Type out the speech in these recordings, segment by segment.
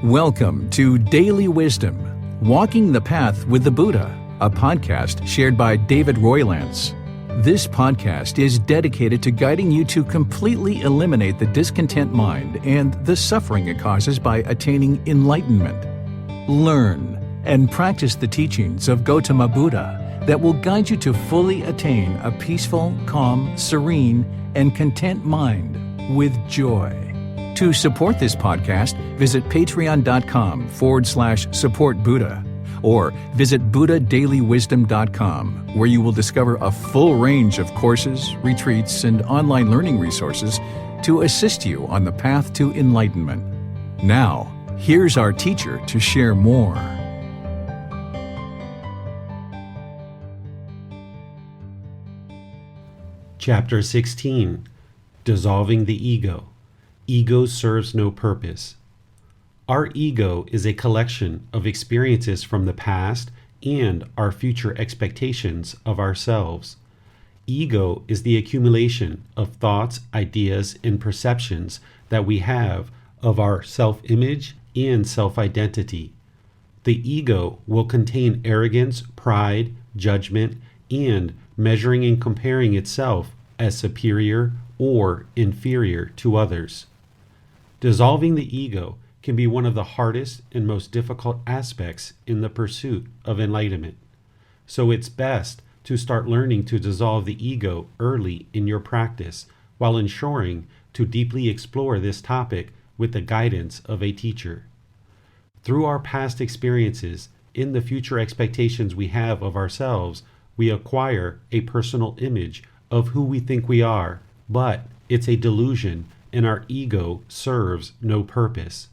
Welcome to Daily Wisdom, Walking the Path with the Buddha, a podcast shared by David Roylance. This podcast is dedicated to guiding you to completely eliminate the discontent mind and the suffering it causes by attaining enlightenment. Learn and practice the teachings of Gotama Buddha that will guide you to fully attain a peaceful, calm, serene, and content mind with joy. To support this podcast, visit patreon.com/support Buddha or visit buddhadailywisdom.com, where you will discover a full range of courses, retreats, and online learning resources to assist you on the path to enlightenment. Now, here's our teacher to share more. Chapter 16. Dissolving the Ego. Ego serves no purpose. Our ego is a collection of experiences from the past and our future expectations of ourselves. Ego is the accumulation of thoughts, ideas, and perceptions that we have of our self-image and self-identity. The ego will contain arrogance, pride, judgment, and measuring and comparing itself as superior or inferior to others. Dissolving the ego can be one of the hardest and most difficult aspects in the pursuit of enlightenment. So it's best to start learning to dissolve the ego early in your practice while ensuring to deeply explore this topic with the guidance of a teacher. Through our past experiences, in the future expectations we have of ourselves, we acquire a personal image of who we think we are, but it's a delusion and our ego serves no purpose.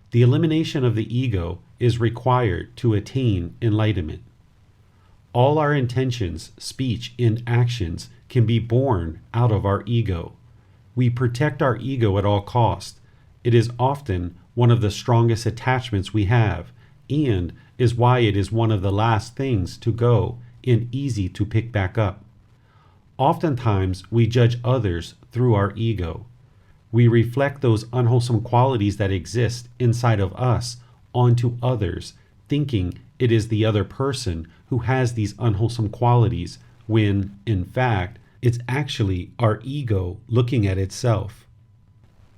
The elimination of the ego is required to attain enlightenment. All our intentions, speech, and actions can be born out of our ego. We protect our ego at all costs. It is often one of the strongest attachments we have, and is why it is one of the last things to go and easy to pick back up. Oftentimes, we judge others through our ego. We reflect those unwholesome qualities that exist inside of us onto others, thinking it is the other person who has these unwholesome qualities, when, in fact, it's actually our ego looking at itself.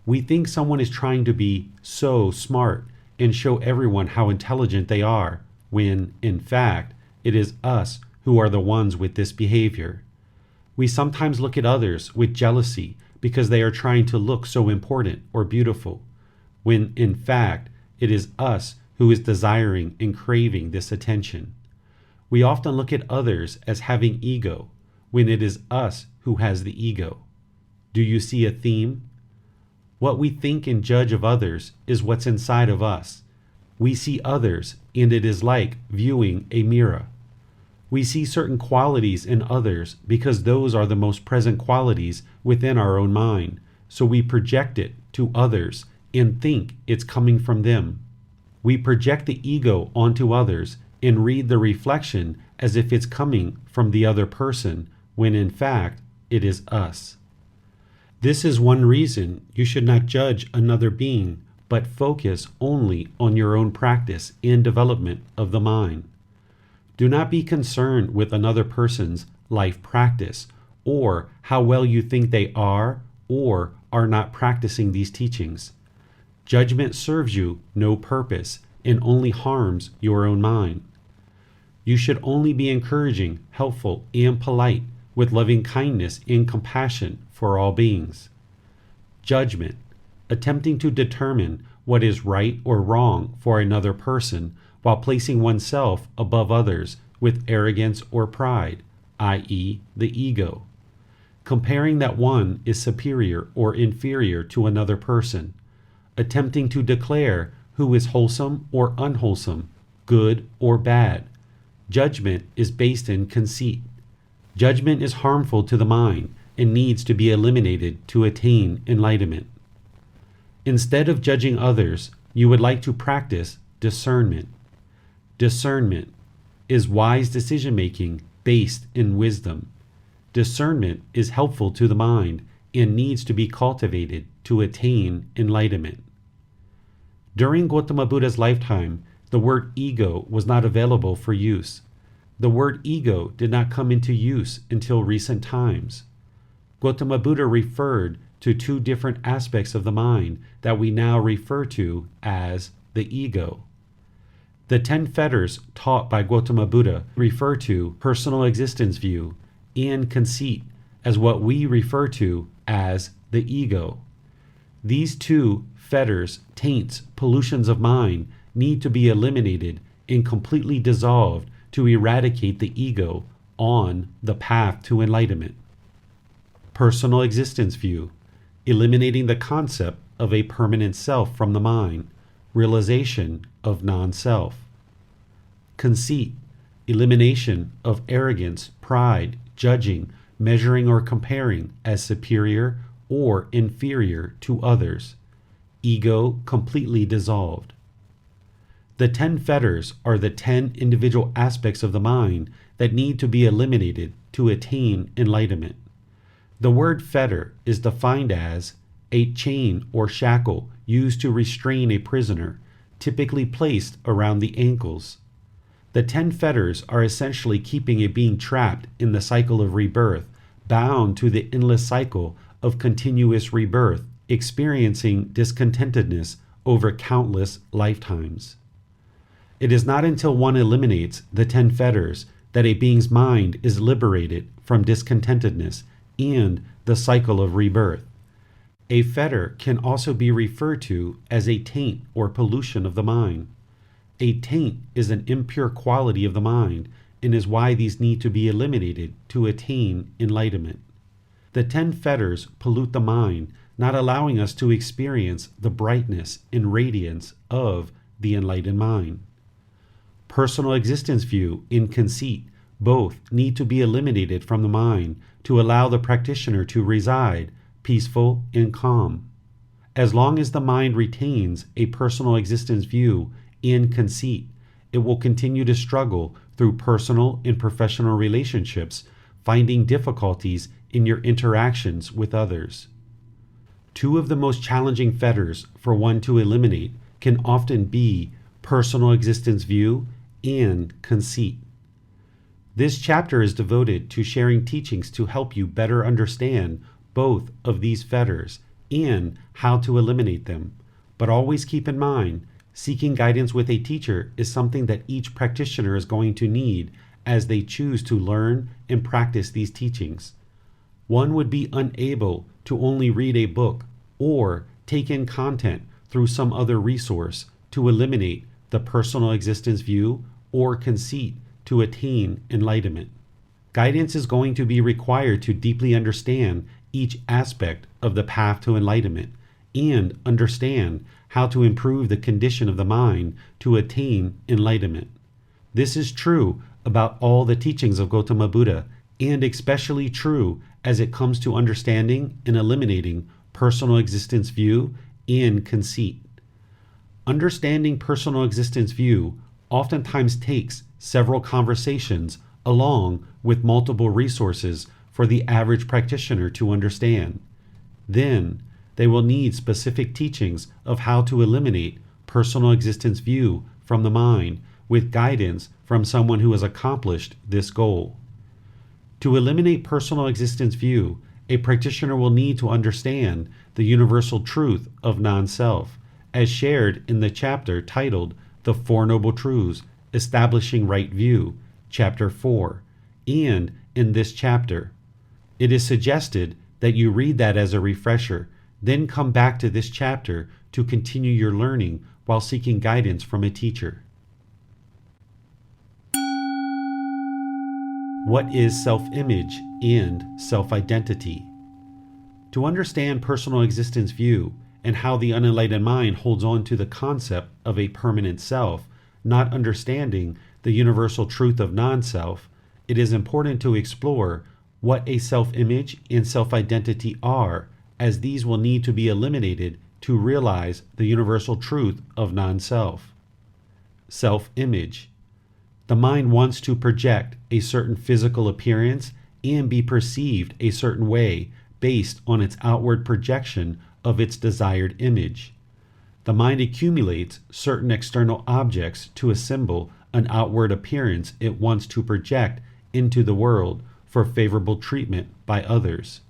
We think someone is trying to be so smart and show everyone how intelligent they are, when, in fact, it is us who are the ones with this behavior. We sometimes look at others with jealousy because they are trying to look so important or beautiful, when in fact it is us who is desiring and craving this attention. We often look at others as having ego, when it is us who has the ego. Do you see a theme? What we think and judge of others is what's inside of us. We see others, and it is like viewing a mirror. We see certain qualities in others because those are the most present qualities within our own mind, so we project it to others and think it's coming from them. We project the ego onto others and read the reflection as if it's coming from the other person, when in fact it is us. This is one reason you should not judge another being, but focus only on your own practice and development of the mind. Do not be concerned with another person's life practice or how well you think they are or are not practicing these teachings. Judgment serves you no purpose and only harms your own mind. You should only be encouraging, helpful, and polite with loving kindness and compassion for all beings. Judgment, attempting to determine what is right or wrong for another person while placing oneself above others with arrogance or pride, i.e., the ego. Comparing that one is superior or inferior to another person. Attempting to declare who is wholesome or unwholesome, good or bad. Judgment is based in conceit. Judgment is harmful to the mind and needs to be eliminated to attain enlightenment. Instead of judging others, you would like to practice discernment. Discernment is wise decision-making based in wisdom. Discernment is helpful to the mind and needs to be cultivated to attain enlightenment. During Gautama Buddha's lifetime, the word ego was not available for use. The word ego did not come into use until recent times. Gautama Buddha referred to two different aspects of the mind that we now refer to as the ego. The 10 fetters taught by Gautama Buddha refer to personal existence view and conceit as what we refer to as the ego. These two fetters, taints, pollutions of mind need to be eliminated and completely dissolved to eradicate the ego on the path to enlightenment. Personal existence view, eliminating the concept of a permanent self from the mind, realization of non-self. Conceit, elimination of arrogance, pride, judging, measuring or comparing as superior or inferior to others. Ego completely dissolved. The 10 fetters are the 10 individual aspects of the mind that need to be eliminated to attain enlightenment. The word fetter is defined as a chain or shackle used to restrain a prisoner, typically placed around the ankles. The 10 fetters are essentially keeping a being trapped in the cycle of rebirth, bound to the endless cycle of continuous rebirth, experiencing discontentedness over countless lifetimes. It is not until one eliminates the 10 fetters that a being's mind is liberated from discontentedness and the cycle of rebirth. A fetter can also be referred to as a taint or pollution of the mind. A taint is an impure quality of the mind and is why these need to be eliminated to attain enlightenment. The 10 fetters pollute the mind, not allowing us to experience the brightness and radiance of the enlightened mind. Personal existence view and conceit both need to be eliminated from the mind to allow the practitioner to reside peaceful and calm. As long as the mind retains a personal existence view and conceit, it will continue to struggle through personal and professional relationships, finding difficulties in your interactions with others. Two of the most challenging fetters for one to eliminate can often be personal existence view and conceit. This chapter is devoted to sharing teachings to help you better understand both of these fetters and how to eliminate them. But always keep in mind, seeking guidance with a teacher is something that each practitioner is going to need as they choose to learn and practice these teachings. One would be unable to only read a book or take in content through some other resource to eliminate the personal existence view or conceit to attain enlightenment. Guidance is going to be required to deeply understand each aspect of the path to enlightenment and understand how to improve the condition of the mind to attain enlightenment. This is true about all the teachings of Gautama Buddha, and especially true as it comes to understanding and eliminating personal existence view and conceit. Understanding personal existence view oftentimes takes several conversations along with multiple resources for the average practitioner to understand. Then, they will need specific teachings of how to eliminate personal existence view from the mind with guidance from someone who has accomplished this goal. To eliminate personal existence view, a practitioner will need to understand the universal truth of non-self, as shared in the chapter titled The Four Noble Truths, Establishing Right View, Chapter 4, and in this chapter. It is suggested that you read that as a refresher, then come back to this chapter to continue your learning while seeking guidance from a teacher. What is self-image and self-identity? To understand personal existence view and how the unenlightened mind holds on to the concept of a permanent self, not understanding the universal truth of non-self, it is important to explore what a self-image and self-identity are, as these will need to be eliminated to realize the universal truth of non-self. Self-image. The mind wants to project a certain physical appearance and be perceived a certain way based on its outward projection of its desired image. The mind accumulates certain external objects to assemble an outward appearance it wants to project into the world for favorable treatment by others.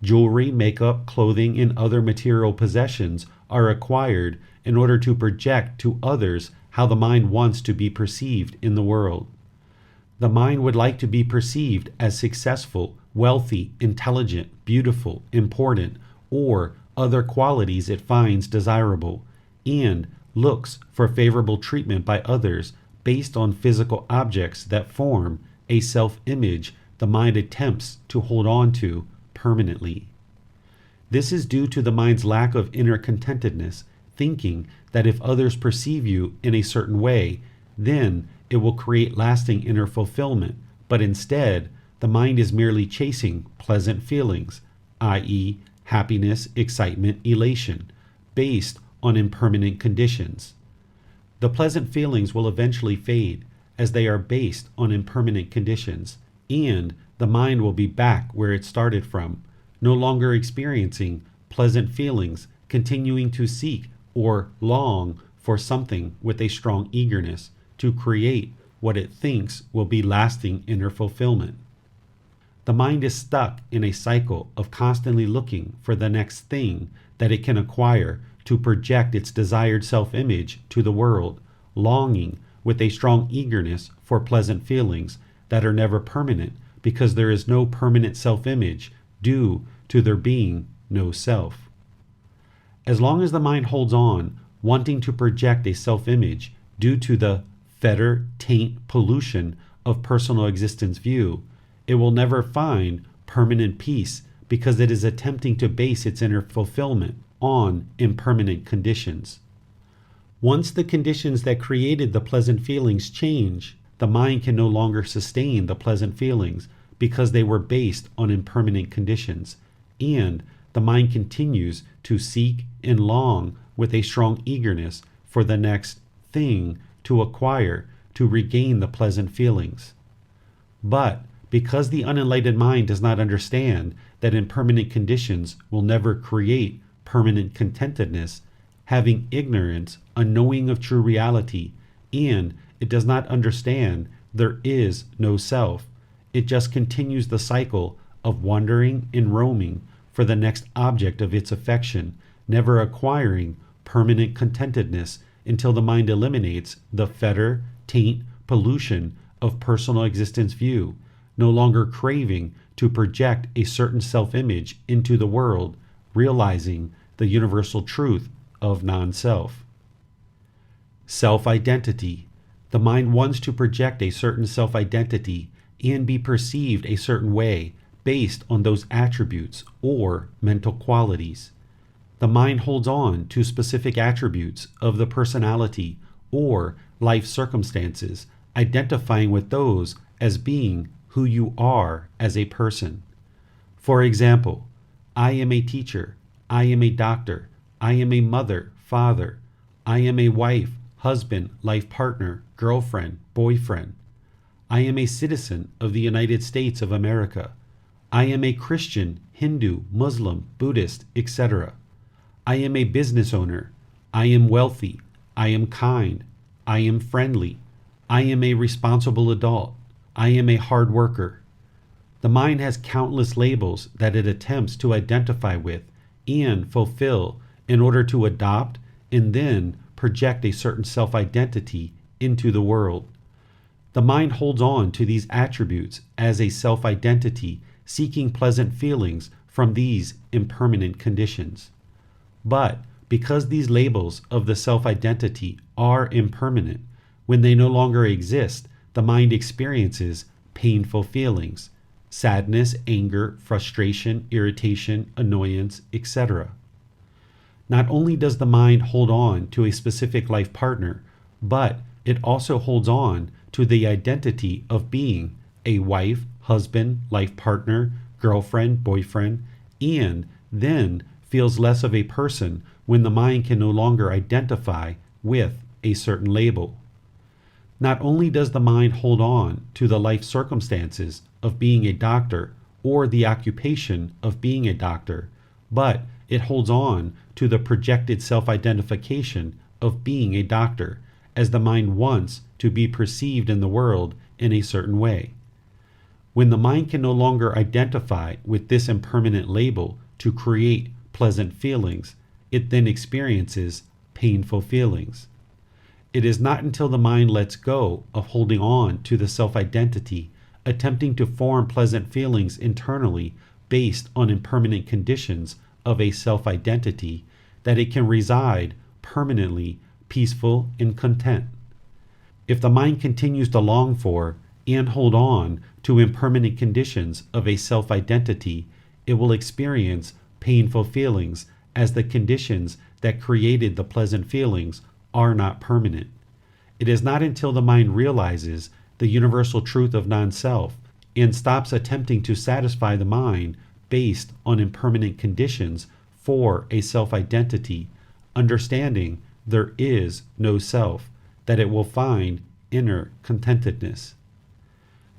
Jewelry, makeup, clothing, and other material possessions are acquired in order to project to others how the mind wants to be perceived in the world. The mind would like to be perceived as successful, wealthy, intelligent, beautiful, important, or other qualities it finds desirable, and looks for favorable treatment by others based on physical objects that form a self-image the mind attempts to hold on to permanently. This is due to the mind's lack of inner contentedness, thinking that if others perceive you in a certain way, then it will create lasting inner fulfillment, but instead, the mind is merely chasing pleasant feelings, i.e., happiness, excitement, elation, based on impermanent conditions. The pleasant feelings will eventually fade, as they are based on impermanent conditions, and the mind will be back where it started from, no longer experiencing pleasant feelings, continuing to seek or long for something with a strong eagerness to create what it thinks will be lasting inner fulfillment. The mind is stuck in a cycle of constantly looking for the next thing that it can acquire to project its desired self-image to the world, longing with a strong eagerness for pleasant feelings that are never permanent because there is no permanent self-image due to there being no self. As long as the mind holds on, wanting to project a self-image due to the fetter, taint, pollution of personal existence view, it will never find permanent peace because it is attempting to base its inner fulfillment on impermanent conditions. Once the conditions that created the pleasant feelings change, the mind can no longer sustain the pleasant feelings because they were based on impermanent conditions, and the mind continues to seek and long with a strong eagerness for the next thing to acquire to regain the pleasant feelings. But because the unenlightened mind does not understand that impermanent conditions will never create permanent contentedness, having ignorance, unknowing of true reality, and it does not understand there is no self, it just continues the cycle of wandering and roaming for the next object of its affection, never acquiring permanent contentedness until the mind eliminates the fetter, taint, pollution of personal existence view, no longer craving to project a certain self-image into the world, realizing the universal truth of non-self. Self-identity. The mind wants to project a certain self-identity and be perceived a certain way based on those attributes or mental qualities. The mind holds on to specific attributes of the personality or life circumstances, identifying with those as being who you are as a person. For example, I am a teacher, I am a doctor, I am a mother, father, I am a wife, husband, life partner, girlfriend, boyfriend. I am a citizen of the United States of America. I am a Christian, Hindu, Muslim, Buddhist, etc. I am a business owner. I am wealthy. I am kind. I am friendly. I am a responsible adult. I am a hard worker. The mind has countless labels that it attempts to identify with and fulfill in order to adopt and then project a certain self-identity into the world. The mind holds on to these attributes as a self-identity, seeking pleasant feelings from these impermanent conditions. But because these labels of the self-identity are impermanent, when they no longer exist, the mind experiences painful feelings, sadness, anger, frustration, irritation, annoyance, etc. Not only does the mind hold on to a specific life partner, but it also holds on to the identity of being a wife, husband, life partner, girlfriend, boyfriend, and then feels less of a person when the mind can no longer identify with a certain label. Not only does the mind hold on to the life circumstances of being a doctor or the occupation of being a doctor, but it holds on to the projected self-identification of being a doctor, as the mind wants to be perceived in the world in a certain way. When the mind can no longer identify with this impermanent label to create pleasant feelings, it then experiences painful feelings. It is not until the mind lets go of holding on to the self-identity, attempting to form pleasant feelings internally based on impermanent conditions of a self-identity, that it can reside permanently peaceful and content. If the mind continues to long for and hold on to impermanent conditions of a self-identity, it will experience painful feelings, as the conditions that created the pleasant feelings are not permanent. It is not until the mind realizes the universal truth of non-self and stops attempting to satisfy the mind based on impermanent conditions for a self-identity, understanding there is no self, that it will find inner contentedness.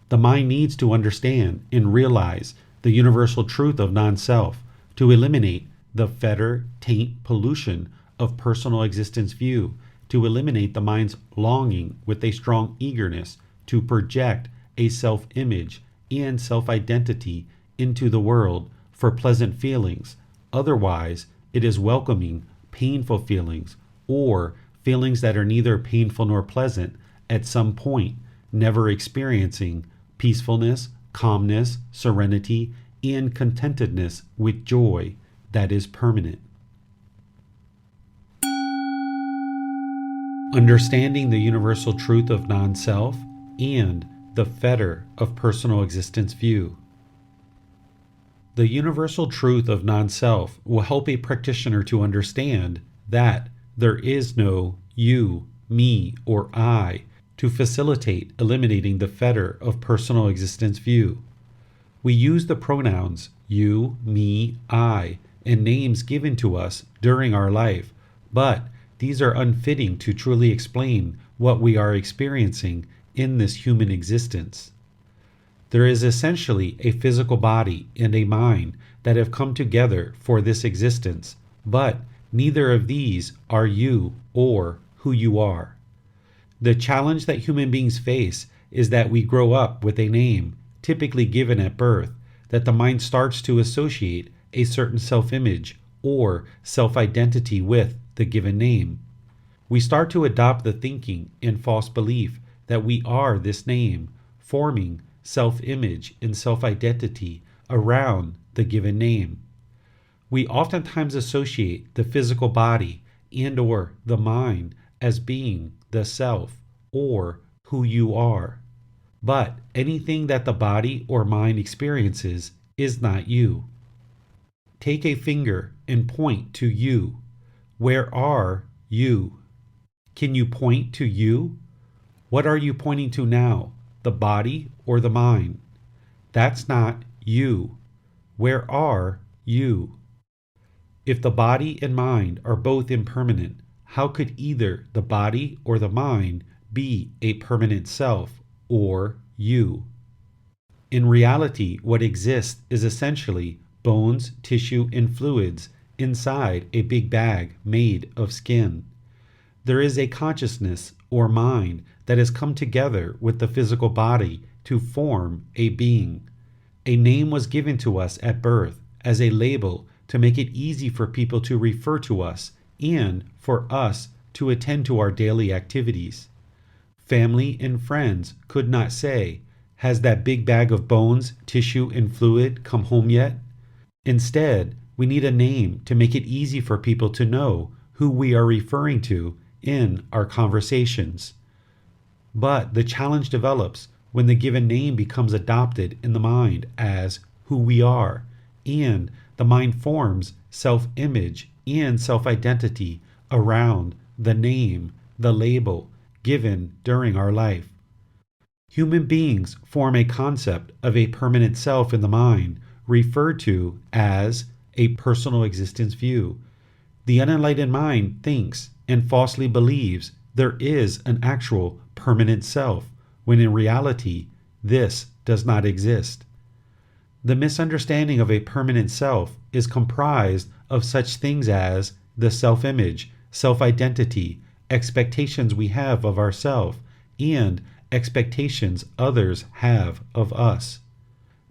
The mind needs to understand and realize the universal truth of non-self to eliminate the fetter, taint, pollution of personal existence view, to eliminate the mind's longing with a strong eagerness to project a self-image and self-identity into the world for pleasant feelings. Otherwise, it is welcoming painful feelings, or feelings that are neither painful nor pleasant at some point, never experiencing peacefulness, calmness, serenity, and contentedness with joy that is permanent. Understanding the universal truth of non-self and the fetter of personal existence view. The universal truth of non-self will help a practitioner to understand that there is no you, me, or I to facilitate eliminating the fetter of personal existence view. We use the pronouns you, me, I, and names given to us during our life, but these are unfitting to truly explain what we are experiencing in this human existence. There is essentially a physical body and a mind that have come together for this existence, but neither of these are you or who you are. The challenge that human beings face is that we grow up with a name, typically given at birth, that the mind starts to associate a certain self-image or self-identity with the given name. We start to adopt the thinking and false belief that we are this name, forming self-image and self-identity around the given name. We oftentimes associate the physical body and or the mind as being the self or who you are. But anything that the body or mind experiences is not you. Take a finger and point to you. Where are you? Can you point to you? What are you pointing to now, the body or the mind? That's not you. Where are you? If the body and mind are both impermanent, how could either the body or the mind be a permanent self or you? In reality, what exists is essentially bones, tissue, and fluids inside a big bag made of skin. There is a consciousness or mind that has come together with the physical body to form a being. A name was given to us at birth as a label to make it easy for people to refer to us and for us to attend to our daily activities. Family and friends could not say, "Has that big bag of bones, tissue, and fluid come home yet?" Instead, we need a name to make it easy for people to know who we are referring to in our conversations. But the challenge develops when the given name becomes adopted in the mind as who we are, and the mind forms self-image and self-identity around the name, the label given during our life. Human beings form a concept of a permanent self in the mind, referred to as a personal existence view. The unenlightened mind thinks and falsely believes there is an actual permanent self, when in reality, this does not exist. The misunderstanding of a permanent self is comprised of such things as the self-image, self-identity, expectations we have of ourselves, and expectations others have of us.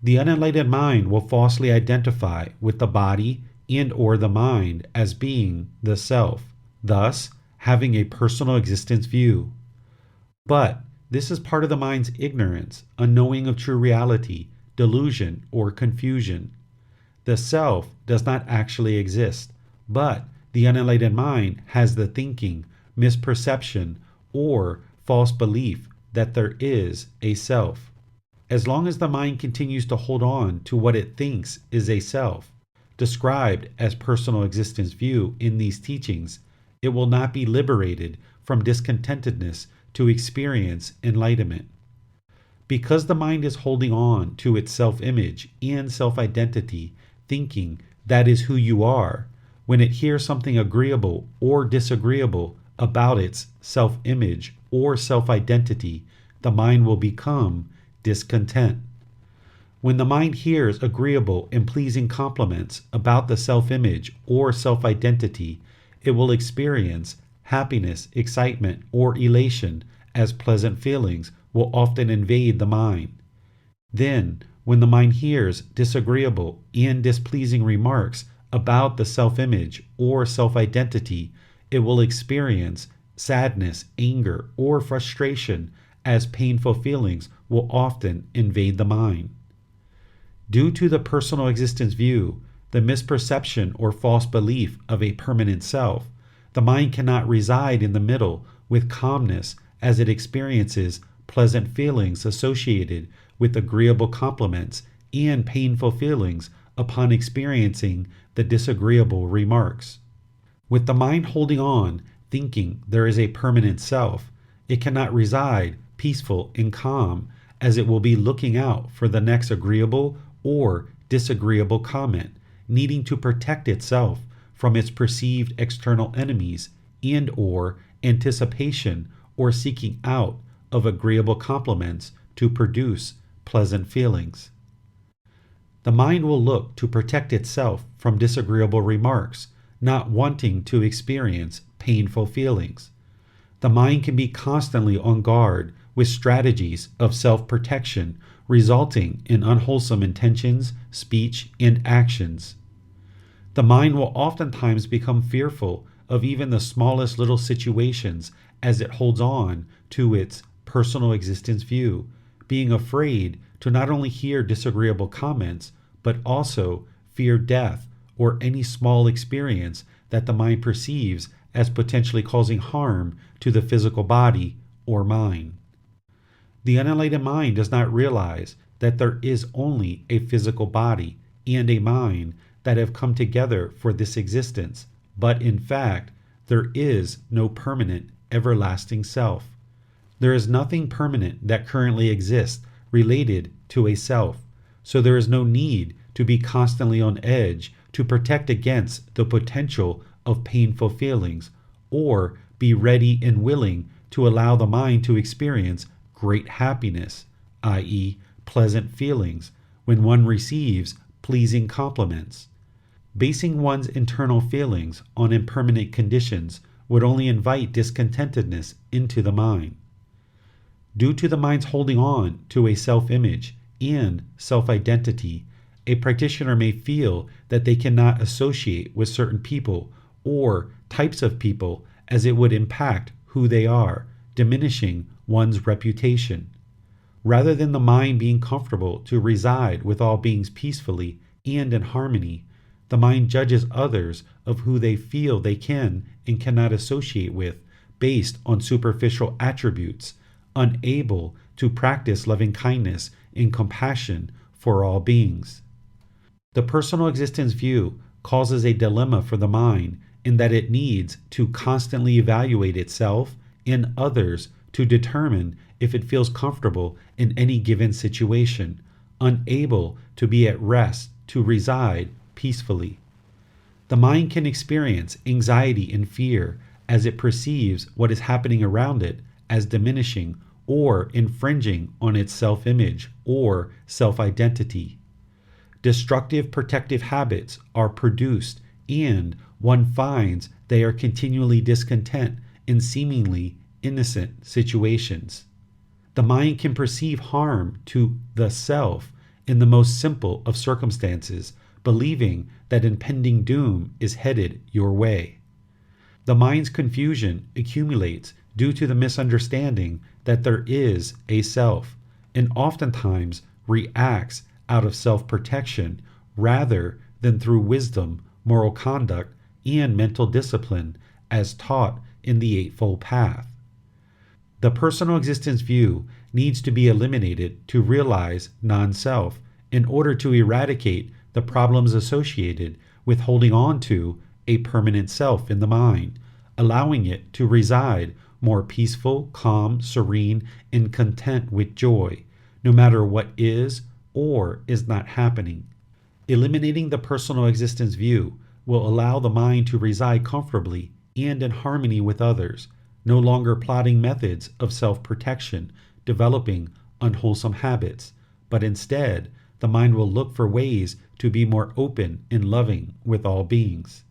The unenlightened mind will falsely identify with the body and or the mind as being the self, thus having a personal existence view. But this is part of the mind's ignorance, unknowing of true reality, delusion, or confusion. The self does not actually exist, but the unenlightened mind has the thinking, misperception, or false belief that there is a self. As long as the mind continues to hold on to what it thinks is a self, described as personal existence view in these teachings, it will not be liberated from discontentedness to experience enlightenment. Because the mind is holding on to its self-image and self-identity, thinking that is who you are, when it hears something agreeable or disagreeable about its self-image or self-identity, the mind will become discontent. When the mind hears agreeable and pleasing compliments about the self-image or self-identity, it will experience happiness, excitement, or elation, as pleasant feelings will often invade the mind. Then, when the mind hears disagreeable and displeasing remarks about the self-image or self-identity, it will experience sadness, anger, or frustration, as painful feelings will often invade the mind. Due to the personal existence view, the misperception or false belief of a permanent self, the mind cannot reside in the middle with calmness as it experiences pleasant feelings associated with agreeable compliments and painful feelings upon experiencing the disagreeable remarks. With the mind holding on, thinking there is a permanent self, it cannot reside peaceful and calm, as it will be looking out for the next agreeable or disagreeable comment, needing to protect itself from its perceived external enemies and or anticipation or seeking out of agreeable compliments to produce pleasant feelings. The mind will look to protect itself from disagreeable remarks, not wanting to experience painful feelings. The mind can be constantly on guard with strategies of self-protection, resulting in unwholesome intentions, speech, and actions. The mind will oftentimes become fearful of even the smallest little situations as it holds on to its personal existence view, being afraid to not only hear disagreeable comments, but also fear death or any small experience that the mind perceives as potentially causing harm to the physical body or mind. The unenlightened mind does not realize that there is only a physical body and a mind that have come together for this existence, but in fact, there is no permanent, everlasting self. There is nothing permanent that currently exists related to a self, so there is no need to be constantly on edge to protect against the potential of painful feelings, or be ready and willing to allow the mind to experience great happiness, i.e., pleasant feelings, when one receives pleasing compliments. Basing one's internal feelings on impermanent conditions would only invite discontentedness into the mind. Due to the mind's holding on to a self-image and self-identity, a practitioner may feel that they cannot associate with certain people or types of people as it would impact who they are, diminishing one's reputation. Rather than the mind being comfortable to reside with all beings peacefully and in harmony, the mind judges others of who they feel they can and cannot associate with based on superficial attributes, unable to practice loving kindness and compassion for all beings. The personal existence view causes a dilemma for the mind in that it needs to constantly evaluate itself and others to determine if it feels comfortable in any given situation, unable to be at rest to reside peacefully. The mind can experience anxiety and fear as it perceives what is happening around it as diminishing or infringing on its self-image or self-identity. Destructive protective habits are produced and one finds they are continually discontent in seemingly innocent situations. The mind can perceive harm to the self in the most simple of circumstances, believing that impending doom is headed your way. The mind's confusion accumulates due to the misunderstanding that there is a self, and oftentimes reacts out of self-protection rather than through wisdom, moral conduct, and mental discipline as taught in the Eightfold Path. The personal existence view needs to be eliminated to realize non-self in order to eradicate the problems associated with holding on to a permanent self in the mind, allowing it to reside more peaceful, calm, serene, and content with joy, no matter what is or is not happening. Eliminating the personal existence view will allow the mind to reside comfortably and in harmony with others, no longer plotting methods of self-protection, developing unwholesome habits, but instead the mind will look for ways to be more open and loving with all beings.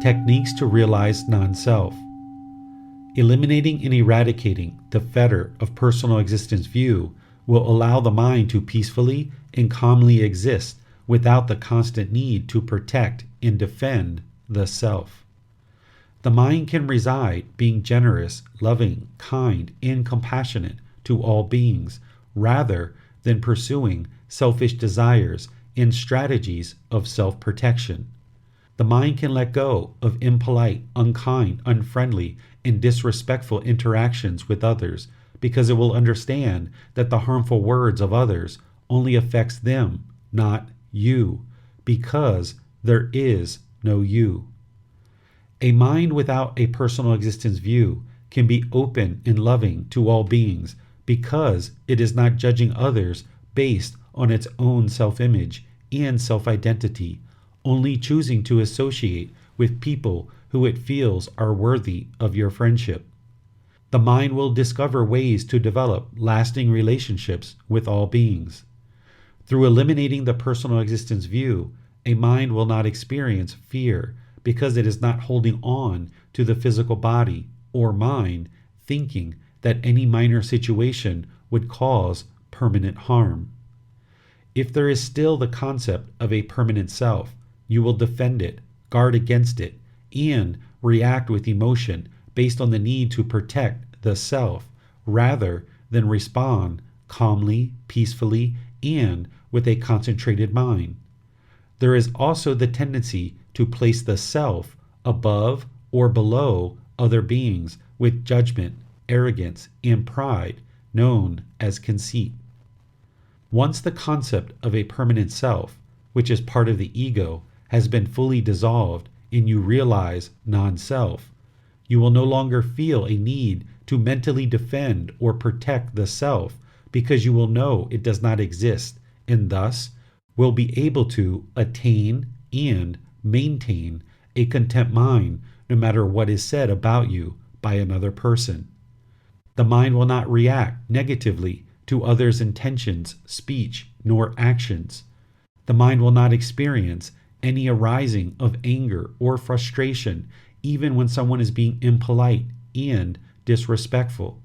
Techniques to realize non-self. Eliminating and eradicating the fetter of personal existence view will allow the mind to peacefully and calmly exist without the constant need to protect and defend the self. The mind can reside being generous, loving, kind, and compassionate to all beings, rather than pursuing selfish desires and strategies of self-protection. The mind can let go of impolite, unkind, unfriendly, and disrespectful interactions with others because it will understand that the harmful words of others only affects them, not you, because there is no you. A mind without a personal existence view can be open and loving to all beings because it is not judging others based on its own self-image and self-identity, only choosing to associate with people who it feels are worthy of your friendship. The mind will discover ways to develop lasting relationships with all beings. Through eliminating the personal existence view, a mind will not experience fear because it is not holding on to the physical body or mind, thinking that any minor situation would cause permanent harm. If there is still the concept of a permanent self, you will defend it, guard against it, and react with emotion based on the need to protect the self, rather than respond calmly, peacefully, and with a concentrated mind. There is also the tendency to place the self above or below other beings with judgment, arrogance, and pride, known as conceit. Once the concept of a permanent self, which is part of the ego, has been fully dissolved and you realize non-self, you will no longer feel a need to mentally defend or protect the self because you will know it does not exist and thus will be able to attain and maintain a content mind no matter what is said about you by another person. The mind will not react negatively to others' intentions, speech, nor actions. The mind will not experience any arising of anger or frustration even when someone is being impolite and disrespectful.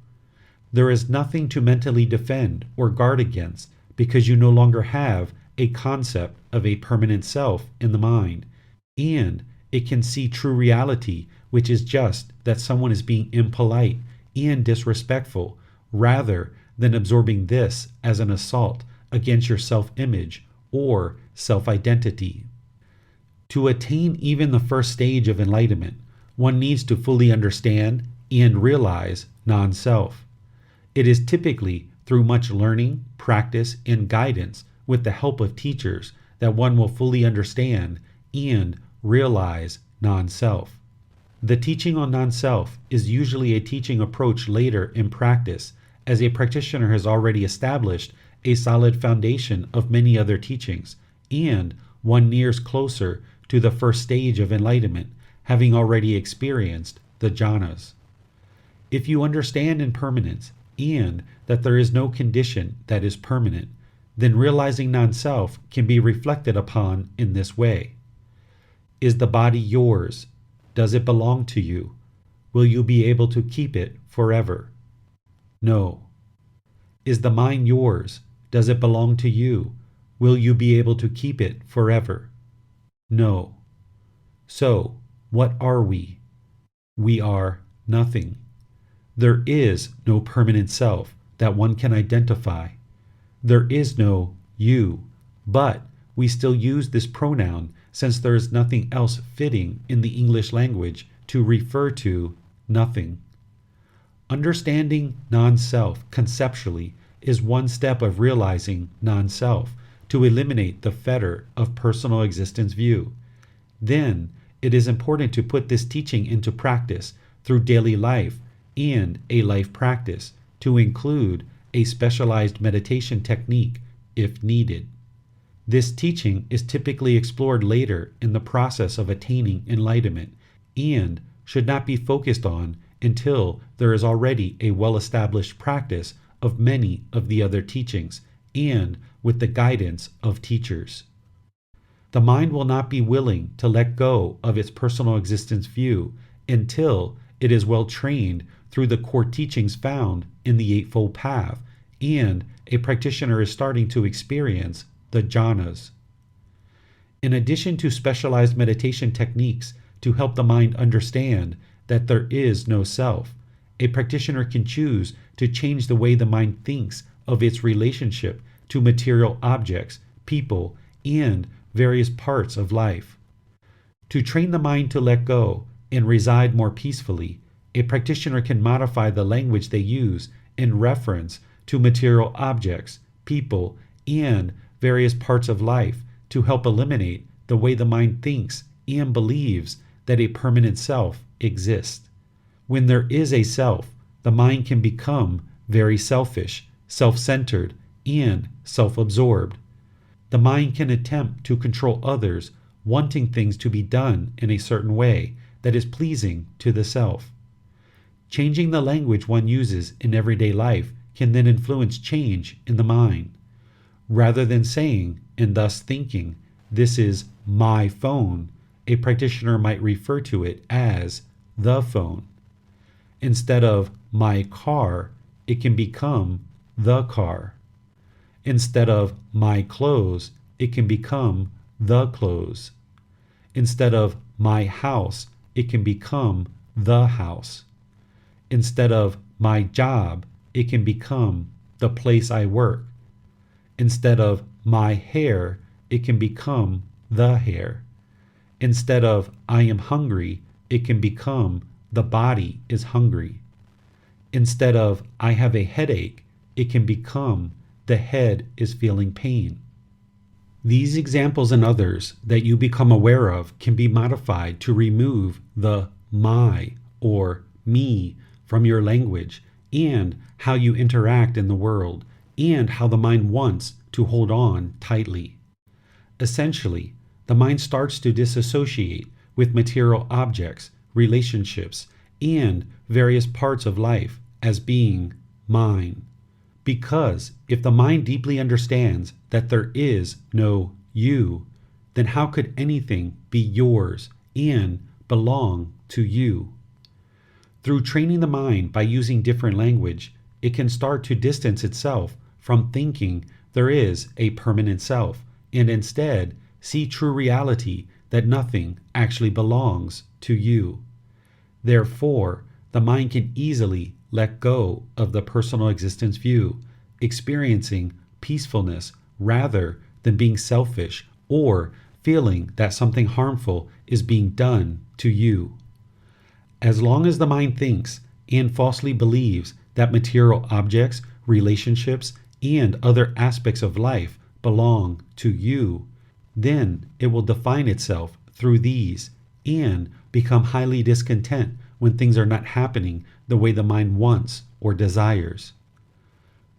There is nothing to mentally defend or guard against because you no longer have a concept of a permanent self in the mind, and it can see true reality, which is just that someone is being impolite and disrespectful, rather than absorbing this as an assault against your self-image or self-identity. To attain even the first stage of enlightenment, one needs to fully understand and realize non-self. It is typically through much learning, practice, and guidance with the help of teachers that one will fully understand and realize non-self. The teaching on non-self is usually a teaching approach later in practice, as a practitioner has already established a solid foundation of many other teachings, and one nears closer to the first stage of enlightenment, having already experienced the jhanas. If you understand impermanence and that there is no condition that is permanent, then realizing non-self can be reflected upon in this way. Is the body yours? Does it belong to you? Will you be able to keep it forever? No. Is the mind yours? Does it belong to you? Will you be able to keep it forever? No. So, what are we? We are nothing. There is no permanent self that one can identify. There is no you, but we still use this pronoun since there is nothing else fitting in the English language to refer to nothing. Understanding non-self conceptually is one step of realizing non-self to eliminate the fetter of personal existence view. Then it is important to put this teaching into practice through daily life and a life practice to include a specialized meditation technique if needed. This teaching is typically explored later in the process of attaining enlightenment and should not be focused on until there is already a well-established practice of many of the other teachings and with the guidance of teachers. The mind will not be willing to let go of its personal existence view until it is well trained through the core teachings found in the Eightfold Path and a practitioner is starting to experience the jhanas. In addition to specialized meditation techniques to help the mind understand that there is no self, a practitioner can choose to change the way the mind thinks of its relationship to material objects, people, and various parts of life. To train the mind to let go and reside more peacefully, a practitioner can modify the language they use in reference to material objects, people, and various parts of life to help eliminate the way the mind thinks and believes that a permanent self exists. When there is a self, the mind can become very selfish, self-centered, and self-absorbed. The mind can attempt to control others, wanting things to be done in a certain way that is pleasing to the self. Changing the language one uses in everyday life can then influence change in the mind. Rather than saying, and thus thinking, this is my phone, a practitioner might refer to it as the phone. Instead of my car, it can become the car. Instead of my clothes, it can become the clothes. Instead of my house, it can become the house. Instead of my job, it can become the place I work. Instead of my hair, it can become the hair. Instead of I am hungry, it can become the body is hungry. Instead of I have a headache, it can become the head is feeling pain. These examples and others that you become aware of can be modified to remove the my or me from your language and how you interact in the world and how the mind wants to hold on tightly. Essentially, the mind starts to disassociate with material objects, relationships, and various parts of life as being mine. Because if the mind deeply understands that there is no you, then how could anything be yours and belong to you? Through training the mind by using different language, it can start to distance itself from thinking there is a permanent self and instead see true reality that nothing actually belongs to you. Therefore, the mind can easily let go of the personal existence view, experiencing peacefulness rather than being selfish or feeling that something harmful is being done to you. As long as the mind thinks and falsely believes that material objects, relationships, and other aspects of life belong to you, then it will define itself through these and become highly discontent when things are not happening the way the mind wants or desires.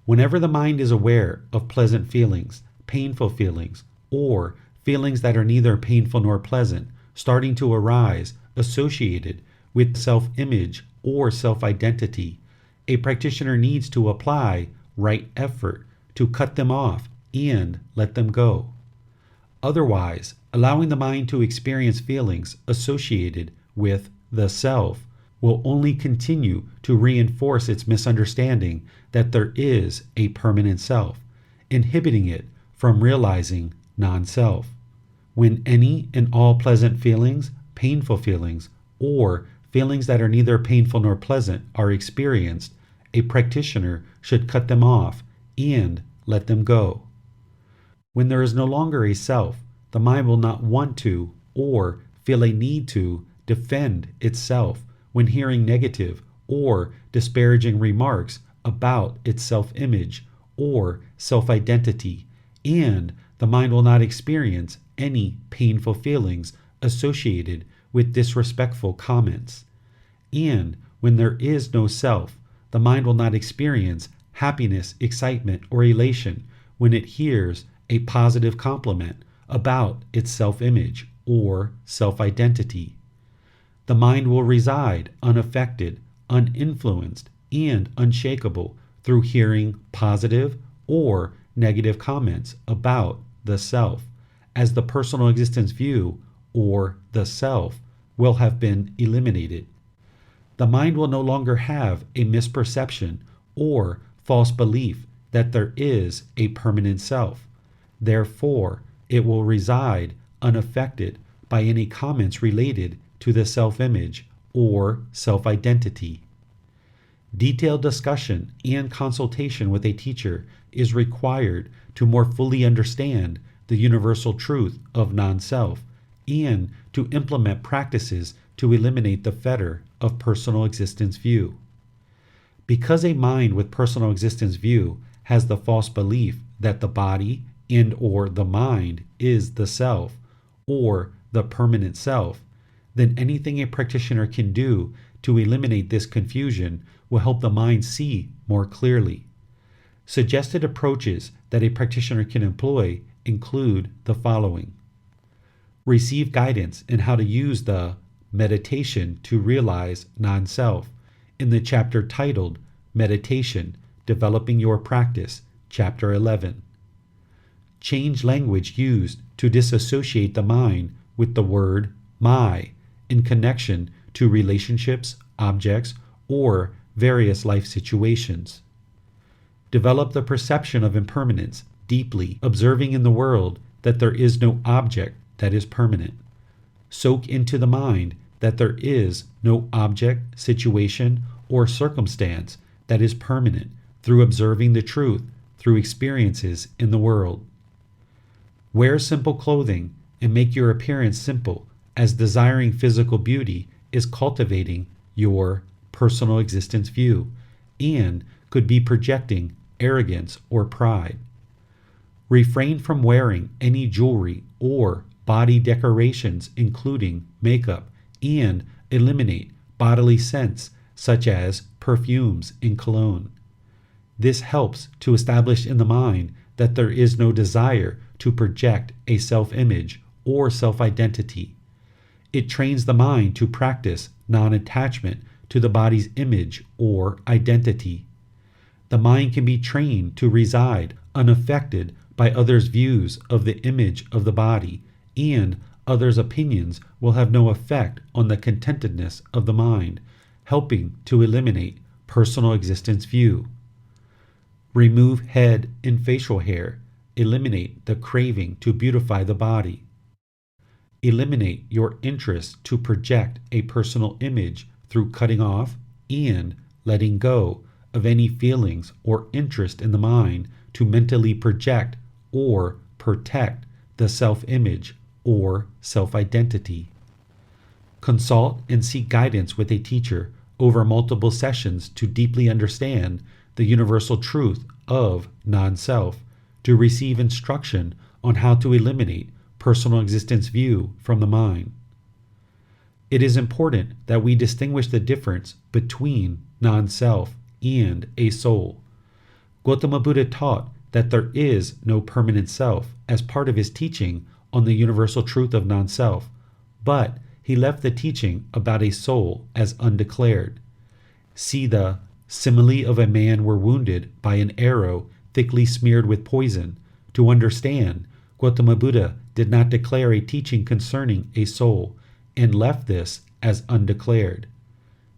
Whenever the mind is aware of pleasant feelings, painful feelings, or feelings that are neither painful nor pleasant starting to arise associated with self-image or self-identity, a practitioner needs to apply right effort to cut them off and let them go. Otherwise, allowing the mind to experience feelings associated with the self will only continue to reinforce its misunderstanding that there is a permanent self, inhibiting it from realizing non-self. When any and all pleasant feelings, painful feelings, or feelings that are neither painful nor pleasant are experienced, a practitioner should cut them off and let them go. When there is no longer a self, the mind will not want to or feel a need to defend itself when hearing negative or disparaging remarks about its self-image or self-identity, and the mind will not experience any painful feelings associated with disrespectful comments. And when there is no self, the mind will not experience happiness, excitement, or elation when it hears a positive compliment about its self-image or self-identity. The mind will reside unaffected, uninfluenced, and unshakable through hearing positive or negative comments about the self, as the personal existence view or the self will have been eliminated. The mind will no longer have a misperception or false belief that there is a permanent self. Therefore, it will reside unaffected by any comments related to the self-image or self-identity. Detailed discussion and consultation with a teacher is required to more fully understand the universal truth of non-self and to implement practices to eliminate the fetter of personal existence view. Because a mind with personal existence view has the false belief that the body and or the mind is the self or the permanent self, then anything a practitioner can do to eliminate this confusion will help the mind see more clearly. Suggested approaches that a practitioner can employ include the following. Receive guidance in how to use the meditation to realize non-self in the chapter titled Meditation, Developing Your Practice, Chapter 11. Change language used to disassociate the mind with the word my in connection to relationships, objects, or various life situations. Develop the perception of impermanence, deeply observing in the world that there is no object that is permanent. Soak into the mind that there is no object, situation, or circumstance that is permanent through observing the truth through experiences in the world. Wear simple clothing and make your appearance simple, as desiring physical beauty is cultivating your personal existence view and could be projecting arrogance or pride. Refrain from wearing any jewelry or body decorations, including makeup, and eliminate bodily scents such as perfumes and cologne. This helps to establish in the mind that there is no desire to project a self-image or self-identity. It trains the mind to practice non-attachment to the body's image or identity. The mind can be trained to reside unaffected by others' views of the image of the body, and others' opinions will have no effect on the contentedness of the mind, helping to eliminate personal existence view. Remove head and facial hair. Eliminate the craving to beautify the body. Eliminate your interest to project a personal image through cutting off and letting go of any feelings or interest in the mind to mentally project or protect the self-image or self-identity. Consult and seek guidance with a teacher over multiple sessions to deeply understand the universal truth of non-self, to receive instruction on how to eliminate personal existence view from the mind. It is important that we distinguish the difference between non-self and a soul. Gotama Buddha taught that there is no permanent self as part of his teaching on the universal truth of non-self, but he left the teaching about a soul as undeclared. See the simile of a man were wounded by an arrow thickly smeared with poison, To understand, Gautama Buddha did not declare a teaching concerning a soul and left this as undeclared.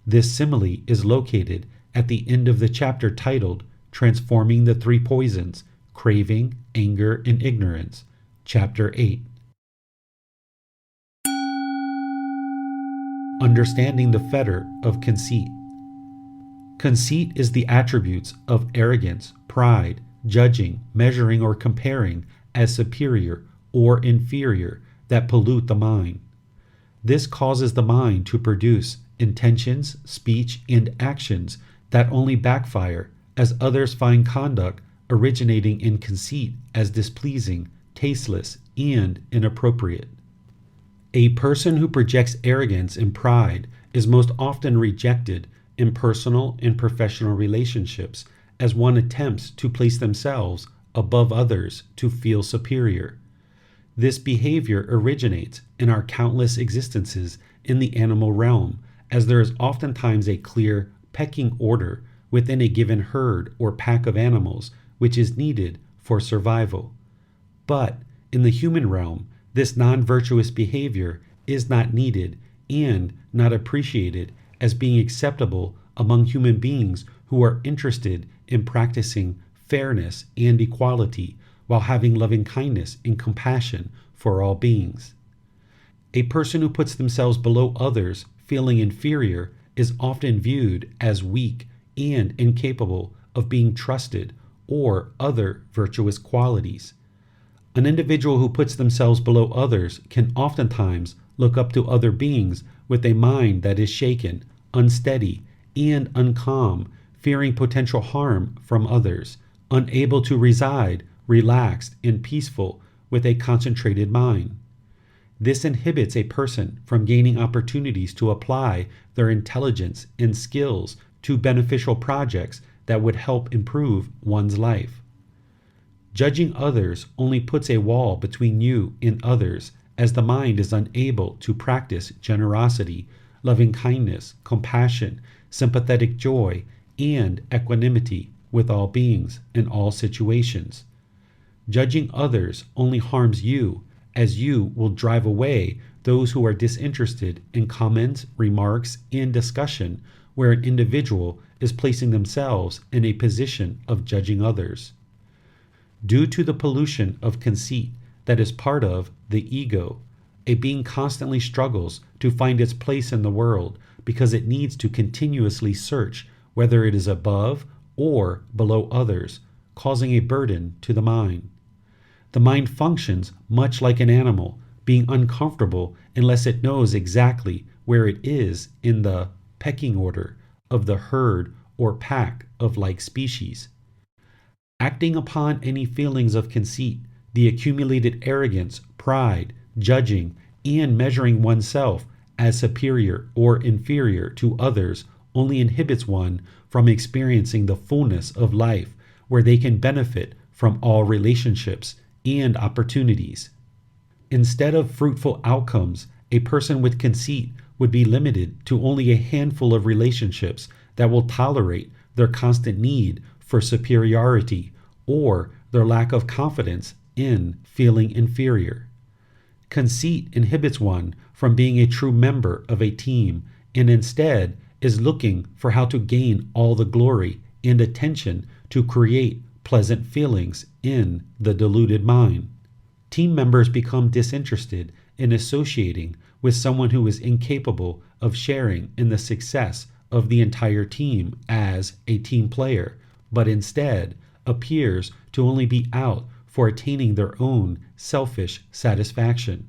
This simile is located at the end of the chapter titled Transforming the Three Poisons, Craving, Anger, and Ignorance, Chapter 8. Understanding the fetter of conceit. Conceit is the attributes of arrogance, pride, judging, measuring, or comparing as superior or inferior that pollute the mind. This causes the mind to produce intentions, speech, and actions that only backfire, as others find conduct originating in conceit as displeasing, tasteless, and inappropriate. A person who projects arrogance and pride is most often rejected in personal and professional relationships as one attempts to place themselves above others to feel superior. This behavior originates in our countless existences in the animal realm, as there is oftentimes a clear pecking order within a given herd or pack of animals which is needed for survival. But in the human realm, this non-virtuous behavior is not needed and not appreciated as being acceptable among human beings who are interested in practicing fairness and equality while having loving kindness and compassion for all beings. A person who puts themselves below others, feeling inferior, is often viewed as weak and incapable of being trusted or other virtuous qualities. An individual who puts themselves below others can oftentimes look up to other beings with a mind that is shaken, unsteady, and uncalm, fearing potential harm from others, unable to reside relaxed and peaceful with a concentrated mind. This inhibits a person from gaining opportunities to apply their intelligence and skills to beneficial projects that would help improve one's life. Judging others only puts a wall between you and others, as the mind is unable to practice generosity, loving kindness, compassion, sympathetic joy, and equanimity with all beings in all situations. Judging others only harms you, as you will drive away those who are disinterested in comments, remarks, and discussion where an individual is placing themselves in a position of judging others. Due to the pollution of conceit that is part of the ego, a being constantly struggles to find its place in the world because it needs to continuously search whether it is above or below others, causing a burden to the mind. The mind functions much like an animal, being uncomfortable unless it knows exactly where it is in the pecking order of the herd or pack of like species. Acting upon any feelings of conceit, the accumulated arrogance, pride, judging, and measuring oneself as superior or inferior to others only inhibits one from experiencing the fullness of life, where they can benefit from all relationships and opportunities. Instead of fruitful outcomes, a person with conceit would be limited to only a handful of relationships that will tolerate their constant need for superiority or their lack of confidence in feeling inferior. Conceit inhibits one from being a true member of a team and instead is looking for how to gain all the glory and attention to create pleasant feelings in the deluded mind. Team members become disinterested in associating with someone who is incapable of sharing in the success of the entire team as a team player, but instead appears to only be out for attaining their own selfish satisfaction.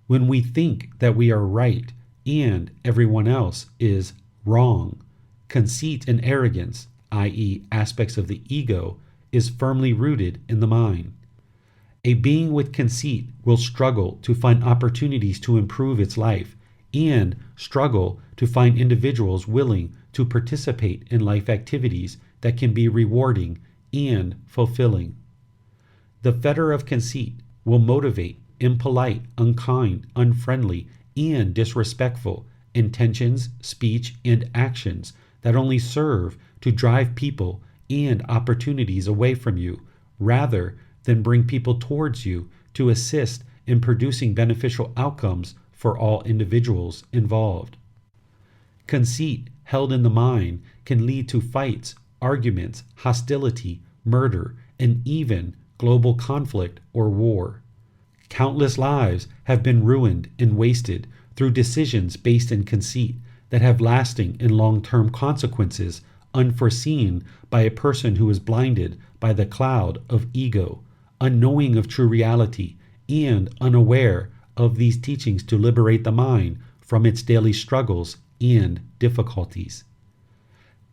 When we think that we are right and everyone else is wrong, conceit and arrogance, i.e., aspects of the ego, is firmly rooted in the mind. A being with conceit will struggle to find opportunities to improve its life and struggle to find individuals willing to participate in life activities that can be rewarding and fulfilling. The fetter of conceit will motivate impolite, unkind, unfriendly, and disrespectful intentions, speech, and actions that only serve to drive people and opportunities away from you, rather then bring people towards you to assist in producing beneficial outcomes for all individuals involved. Conceit held in the mind can lead to fights, arguments, hostility, murder, and even global conflict or war. Countless lives have been ruined and wasted through decisions based in conceit that have lasting and long-term consequences unforeseen by a person who is blinded by the cloud of ego, unknowing of true reality, and unaware of these teachings to liberate the mind from its daily struggles and difficulties.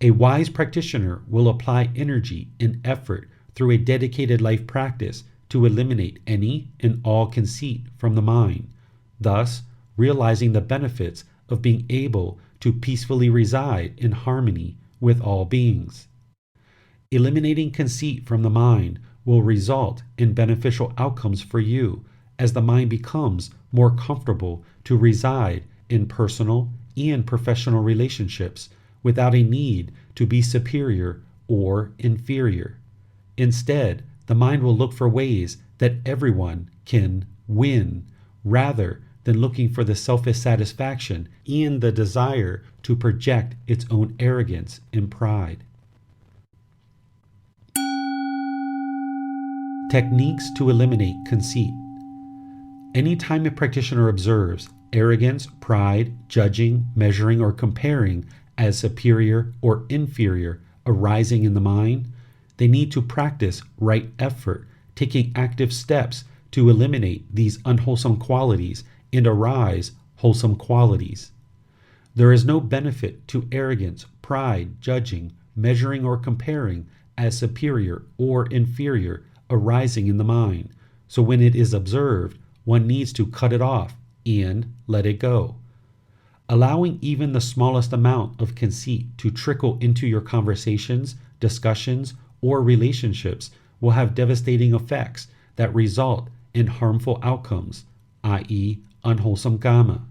A wise practitioner will apply energy and effort through a dedicated life practice to eliminate any and all conceit from the mind, thus realizing the benefits of being able to peacefully reside in harmony with all beings. Eliminating conceit from the mind will result in beneficial outcomes for you as the mind becomes more comfortable to reside in personal and professional relationships without a need to be superior or inferior. Instead, the mind will look for ways that everyone can win, rather than looking for the selfish satisfaction and the desire to project its own arrogance and pride. Techniques to eliminate conceit. Anytime a practitioner observes arrogance, pride, judging, measuring, or comparing as superior or inferior arising in the mind, they need to practice right effort, taking active steps to eliminate these unwholesome qualities and arise wholesome qualities. There is no benefit to arrogance, pride, judging, measuring, or comparing as superior or inferior arising in the mind. So when it is observed, one needs to cut it off and let it go. Allowing even the smallest amount of conceit to trickle into your conversations, discussions, or relationships will have devastating effects that result in harmful outcomes, i.e., unwholesome karma.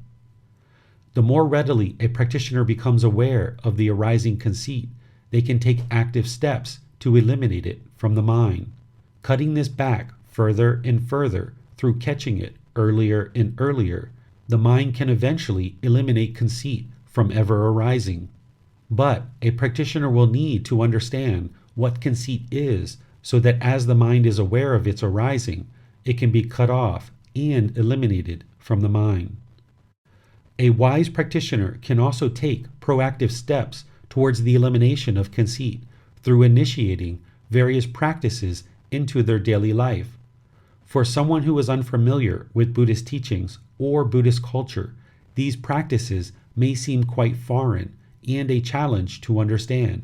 The more readily a practitioner becomes aware of the arising conceit, they can take active steps to eliminate it from the mind. Cutting this back further and further through catching it earlier and earlier, the mind can eventually eliminate conceit from ever arising. But a practitioner will need to understand what conceit is so that as the mind is aware of its arising, it can be cut off and eliminated from the mind. A wise practitioner can also take proactive steps towards the elimination of conceit through initiating various practices into their daily life. For someone who is unfamiliar with Buddhist teachings or Buddhist culture, these practices may seem quite foreign and a challenge to understand.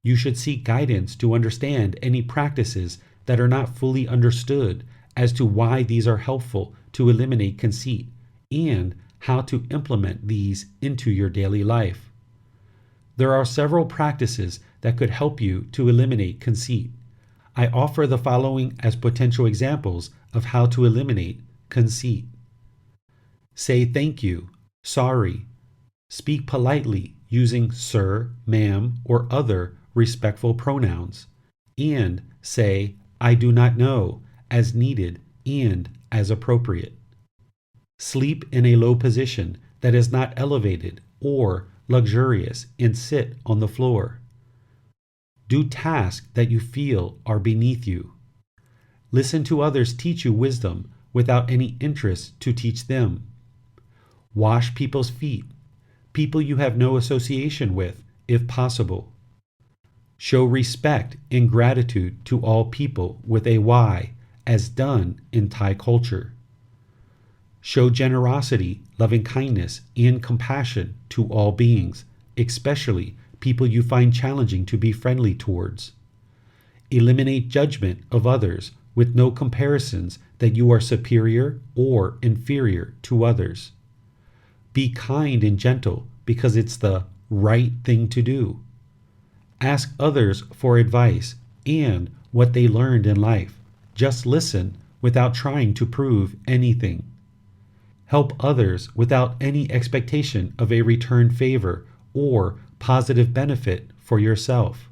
You should seek guidance to understand any practices that are not fully understood as to why these are helpful to eliminate conceit and how to implement these into your daily life. There are several practices that could help you to eliminate conceit. I offer the following as potential examples of how to eliminate conceit. Say thank you, sorry. Speak politely using sir, ma'am, or other respectful pronouns. And say I do not know as needed and as appropriate. Sleep in a low position that is not elevated or luxurious and sit on the floor. Do tasks that you feel are beneath you. Listen to others teach you wisdom without any interest to teach them. Wash people's feet, people you have no association with, if possible. Show respect and gratitude to all people with a Y, as done in Thai culture. Show generosity, loving kindness, and compassion to all beings, especially people you find challenging to be friendly towards. Eliminate judgment of others with no comparisons that you are superior or inferior to others. Be kind and gentle because it's the right thing to do. Ask others for advice and what they learned in life. Just listen without trying to prove anything. Help others without any expectation of a return favor or positive benefit for yourself.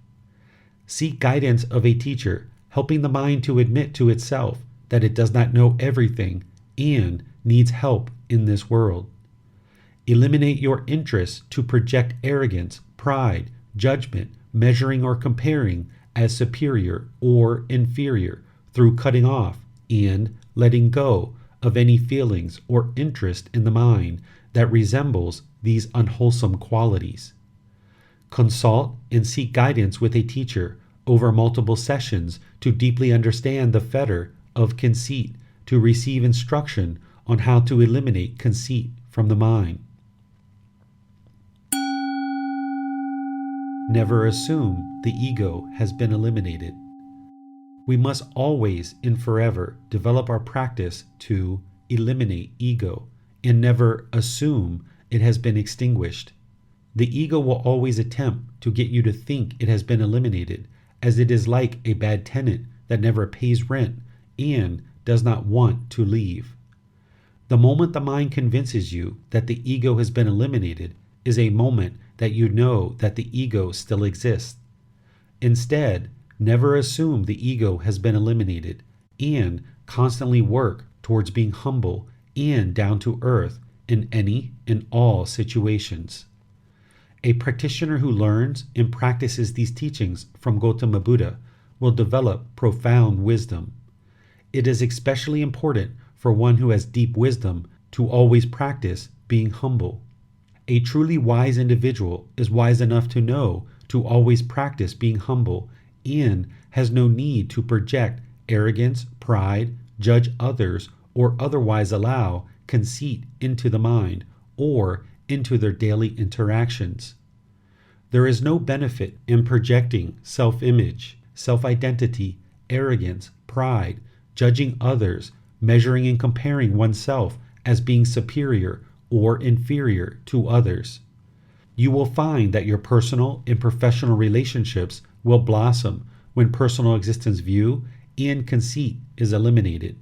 Seek guidance of a teacher, helping the mind to admit to itself that it does not know everything and needs help in this world. Eliminate your interest to project arrogance, pride, judgment, measuring or comparing as superior or inferior through cutting off and letting go of any feelings or interest in the mind that resembles these unwholesome qualities. Consult and seek guidance with a teacher over multiple sessions to deeply understand the fetter of conceit, to receive instruction on how to eliminate conceit from the mind. Never assume the ego has been eliminated. We must always and forever develop our practice to eliminate ego and never assume it has been extinguished. The ego will always attempt to get you to think it has been eliminated, as it is like a bad tenant that never pays rent and does not want to leave. The moment the mind convinces you that the ego has been eliminated is a moment that you know that the ego still exists. Instead, never assume the ego has been eliminated and constantly work towards being humble and down to earth in any and all situations. A practitioner who learns and practices these teachings from Gotama Buddha will develop profound wisdom. It is especially important for one who has deep wisdom to always practice being humble. A truly wise individual is wise enough to know to always practice being humble and has no need to project arrogance, pride, judge others, or otherwise allow conceit into the mind or into their daily interactions. There is no benefit in projecting self-image, self-identity, arrogance, pride, judging others, measuring and comparing oneself as being superior or inferior to others. You will find that your personal and professional relationships will blossom when personal existence view and conceit is eliminated.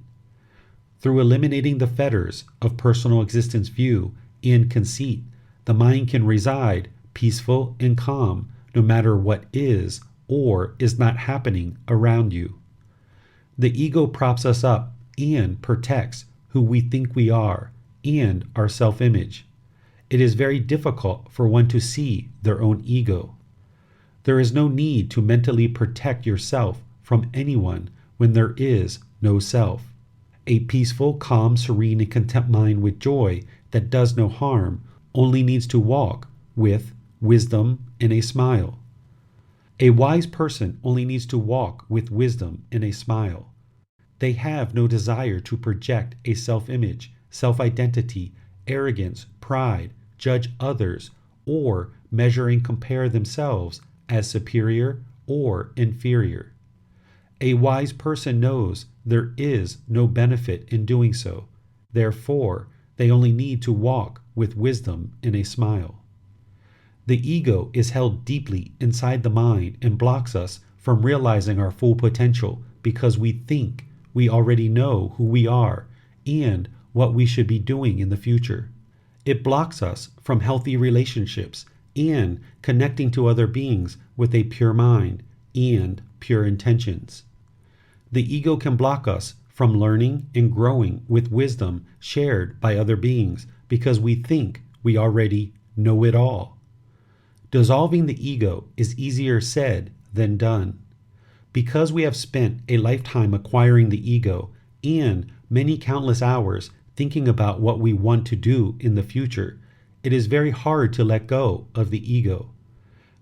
Through eliminating the fetters of personal existence view and conceit, the mind can reside peaceful and calm no matter what is or is not happening around you. The ego props us up and protects who we think we are and our self-image. It is very difficult for one to see their own ego. There is no need to mentally protect yourself from anyone when there is no self. A peaceful, calm, serene, and content mind with joy that does no harm only needs to walk with wisdom and a smile. A wise person only needs to walk with wisdom and a smile. They have no desire to project a self-image, self-identity, arrogance, pride, judge others, or measure and compare themselves as superior or inferior. A wise person knows there is no benefit in doing so. Therefore, they only need to walk with wisdom and a smile. The ego is held deeply inside the mind and blocks us from realizing our full potential because we think we already know who we are and what we should be doing in the future. It blocks us from healthy relationships and connecting to other beings with a pure mind and pure intentions. The ego can block us from learning and growing with wisdom shared by other beings because we think we already know it all. Dissolving the ego is easier said than done. Because we have spent a lifetime acquiring the ego and many countless hours thinking about what we want to do in the future, it is very hard to let go of the ego.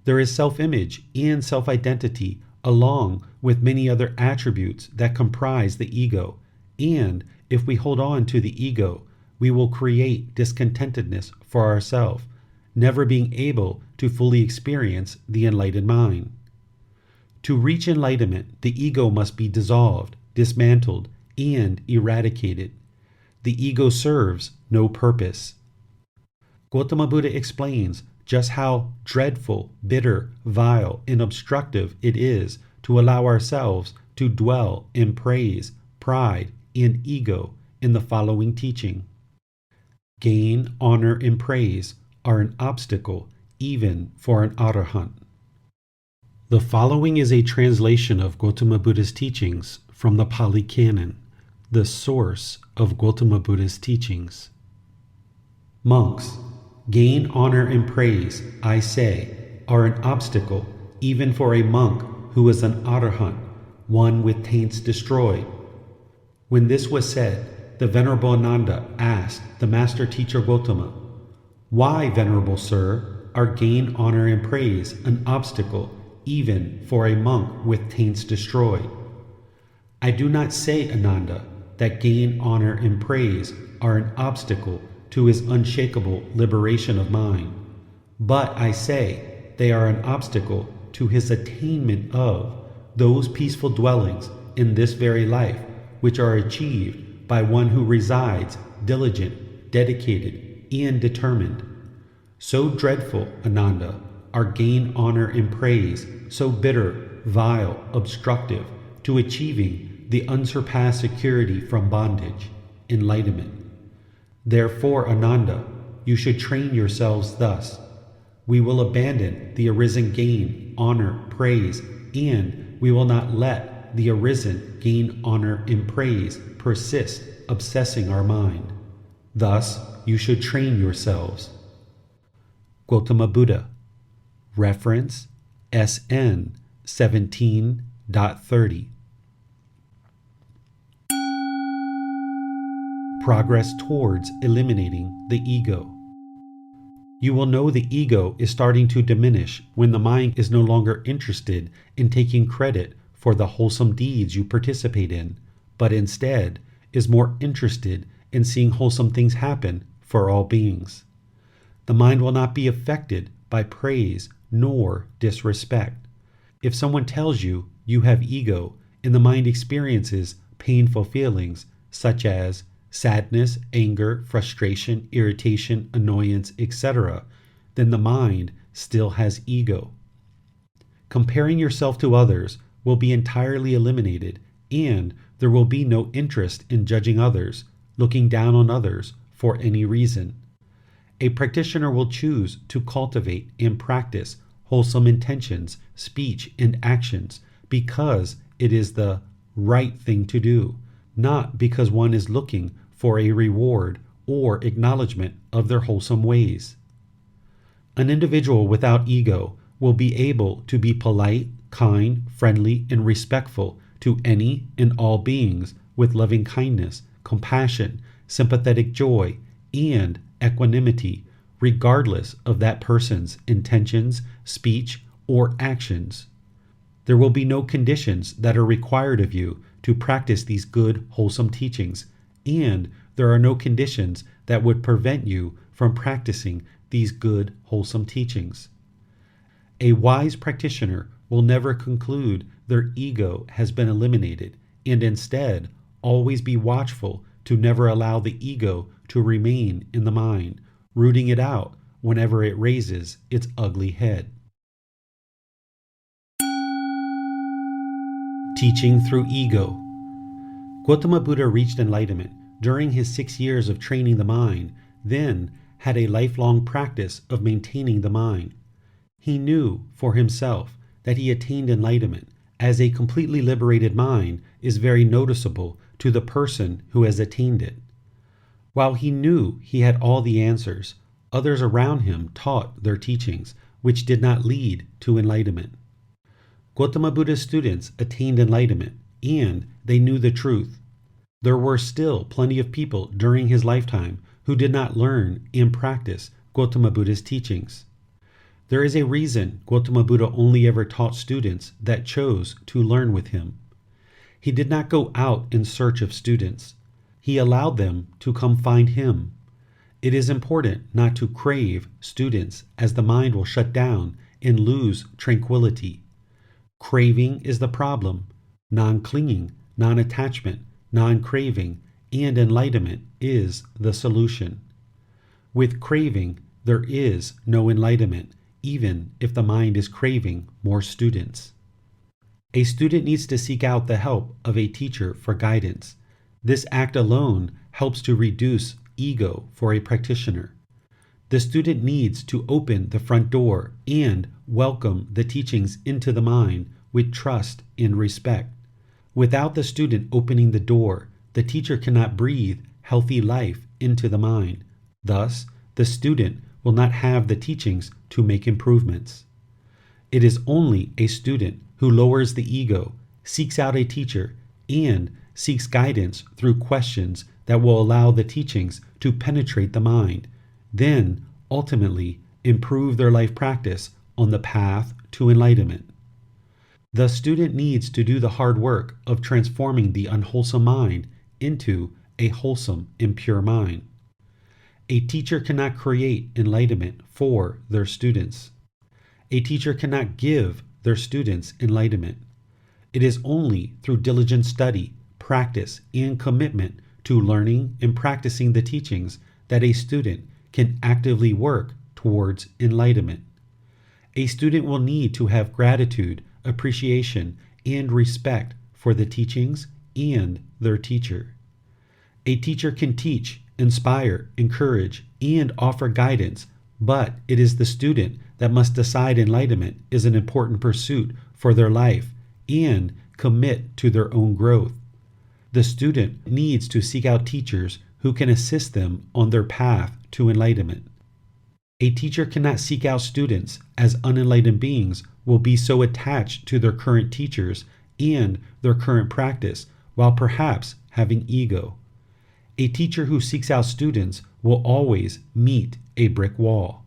There is self-image and self-identity along with many other attributes that comprise the ego, and if we hold on to the ego, we will create discontentedness for ourselves, never being able to fully experience the enlightened mind. To reach enlightenment, the ego must be dissolved, dismantled, and eradicated. The ego serves no purpose. Gotama Buddha explains just how dreadful, bitter, vile, and obstructive it is to allow ourselves to dwell in praise, pride, and ego in the following teaching. Gain, honor, and praise are an obstacle even for an arahant. The following is a translation of Gotama Buddha's teachings from the Pali Canon, the source of Gotama Buddha's teachings. Monks, gain, honor, and praise, I say, are an obstacle even for a monk who is an arahant, one with taints destroyed. When this was said, the Venerable Ananda asked the Master Teacher Gotama, "Why, Venerable Sir, are gain, honor, and praise an obstacle even for a monk with taints destroyed?" "I do not say, Ananda, that gain, honor, and praise are an obstacle to his unshakable liberation of mind, but I say they are an obstacle to his attainment of those peaceful dwellings in this very life which are achieved by one who resides diligent, dedicated, and determined. So dreadful, Ananda, are gain, honor, and praise, so bitter, vile, obstructive to achieving the unsurpassed security from bondage, enlightenment. Therefore, Ananda, you should train yourselves thus. We will abandon the arisen gain, honor, praise, and we will not let the arisen gain, honor, and praise persist obsessing our mind. Thus, you should train yourselves. Gotama Buddha. Reference SN 17.30. Progress towards eliminating the ego. You will know the ego is starting to diminish when the mind is no longer interested in taking credit for the wholesome deeds you participate in, but instead is more interested in seeing wholesome things happen for all beings. The mind will not be affected by praise nor disrespect. If someone tells you you have ego and the mind experiences painful feelings such as sadness, anger, frustration, irritation, annoyance, etc., then the mind still has ego. Comparing yourself to others will be entirely eliminated, and there will be no interest in judging others, looking down on others for any reason. A practitioner will choose to cultivate and practice wholesome intentions, speech, and actions because it is the right thing to do, not because one is looking for a reward or acknowledgement of their wholesome ways. An individual without ego will be able to be polite, kind, friendly, and respectful to any and all beings with loving kindness, compassion, sympathetic joy, and equanimity, regardless of that person's intentions, speech, or actions. There will be no conditions that are required of you to practice these good, wholesome teachings, and there are no conditions that would prevent you from practicing these good, wholesome teachings. A wise practitioner will never conclude their ego has been eliminated, and instead always be watchful to never allow the ego to remain in the mind, rooting it out whenever it raises its ugly head. Teaching through ego. Gotama Buddha reached enlightenment during his 6 years of training the mind, then had a lifelong practice of maintaining the mind. He knew for himself that he attained enlightenment, as a completely liberated mind is very noticeable to the person who has attained it. While he knew he had all the answers, others around him taught their teachings, which did not lead to enlightenment. Gotama Buddha's students attained enlightenment, and they knew the truth. There were still plenty of people during his lifetime who did not learn and practice Gotama Buddha's teachings. There is a reason Gotama Buddha only ever taught students that chose to learn with him. He did not go out in search of students. He allowed them to come find him. It is important not to crave students, as the mind will shut down and lose tranquility. Craving is the problem. Non-clinging, non-attachment, non-craving, and enlightenment is the solution. With craving, there is no enlightenment, even if the mind is craving more students. A student needs to seek out the help of a teacher for guidance. This act alone helps to reduce ego for a practitioner. the student needs to open the front door and welcome the teachings into the mind with trust and respect. Without the student opening the door, the teacher cannot breathe healthy life into the mind. Thus, the student will not have the teachings to make improvements. It is only a student who lowers the ego, seeks out a teacher, and seeks guidance through questions that will allow the teachings to penetrate the mind, then ultimately improve their life practice on the path to enlightenment. The student needs to do the hard work of transforming the unwholesome mind into a wholesome and pure mind. A teacher cannot create enlightenment for their students. A teacher cannot give their students enlightenment. It is only through diligent study, practice, and commitment to learning and practicing the teachings that a student can actively work towards enlightenment. A student will need to have gratitude, appreciation, and respect for the teachings and their teacher. A teacher can teach, inspire, encourage, and offer guidance, but it is the student that must decide enlightenment is an important pursuit for their life and commit to their own growth. The student needs to seek out teachers who can assist them on their path to enlightenment. A teacher cannot seek out students, as unenlightened beings will be so attached to their current teachers and their current practice while perhaps having ego. A teacher who seeks out students will always meet a brick wall.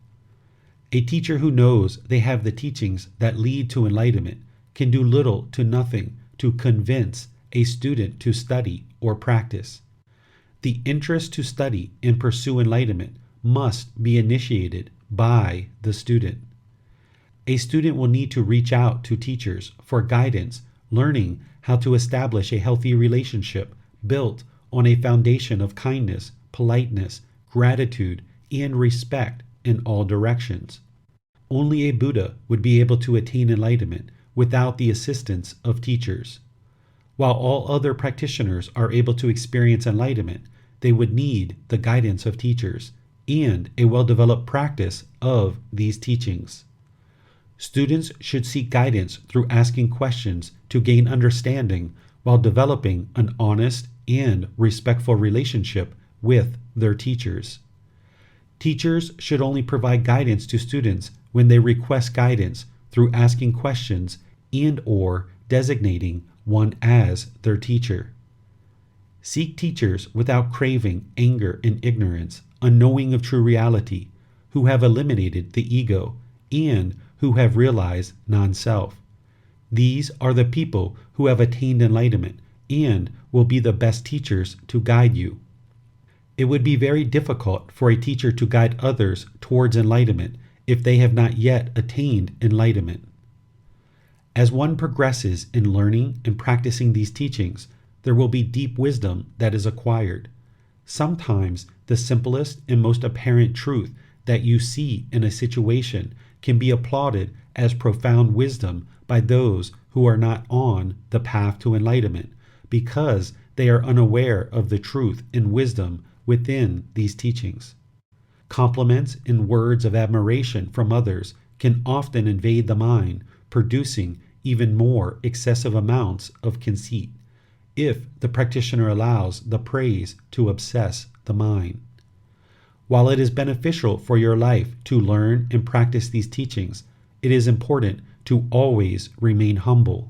A teacher who knows they have the teachings that lead to enlightenment can do little to nothing to convince a student to study or practice. The interest to study and pursue enlightenment must be initiated by the student. A student will need to reach out to teachers for guidance, learning how to establish a healthy relationship built on a foundation of kindness, politeness, gratitude, and respect in all directions. Only a Buddha would be able to attain enlightenment without the assistance of teachers. While all other practitioners are able to experience enlightenment, they would need the guidance of teachers and a well-developed practice of these teachings. Students should seek guidance through asking questions to gain understanding while developing an honest and respectful relationship with their teachers. Teachers should only provide guidance to students when they request guidance through asking questions and/or designating one as their teacher. Seek teachers without craving, anger, and ignorance, unknowing of true reality, who have eliminated the ego and who have realized non-self. These are the people who have attained enlightenment and will be the best teachers to guide you. It would be very difficult for a teacher to guide others towards enlightenment if they have not yet attained enlightenment. As one progresses in learning and practicing these teachings, there will be deep wisdom that is acquired. Sometimes the simplest and most apparent truth that you see in a situation can be applauded as profound wisdom by those who are not on the path to enlightenment, because they are unaware of the truth and wisdom within these teachings. Compliments and words of admiration from others can often invade the mind, producing even more excessive amounts of conceit, if the practitioner allows the praise to obsess the mind. While it is beneficial for your life to learn and practice these teachings, it is important to always remain humble.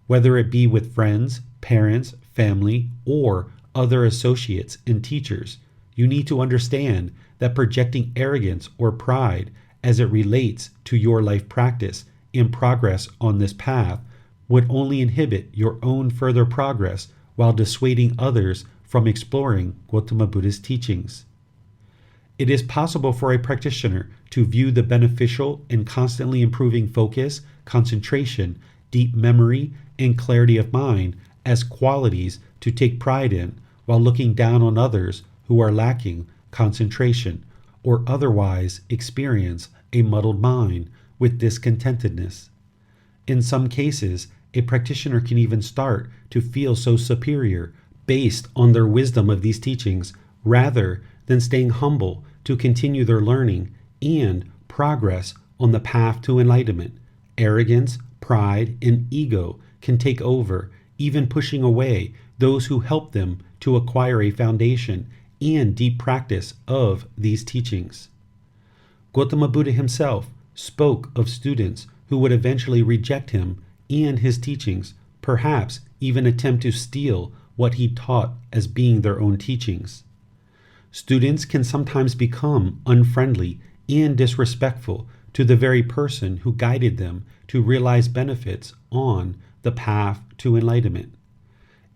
Whether it be with friends, parents, family, or other associates and teachers, you need to understand that projecting arrogance or pride as it relates to your life practice and progress on this path would only inhibit your own further progress while dissuading others from exploring Gotama Buddha's teachings. It is possible for a practitioner to view the beneficial and constantly improving focus, concentration, deep memory, and clarity of mind as qualities to take pride in, while looking down on others who are lacking concentration or otherwise experience a muddled mind with discontentedness. In some cases, a practitioner can even start to feel so superior based on their wisdom of these teachings, rather than staying humble to continue their learning and progress on the path to enlightenment. Arrogance, pride, and ego can take over, even pushing away those who help them to acquire a foundation and deep practice of these teachings. Gautama Buddha himself spoke of students who would eventually reject him and his teachings, perhaps even attempt to steal what he taught as being their own teachings. Students can sometimes become unfriendly and disrespectful to the very person who guided them to realize benefits on the path to enlightenment.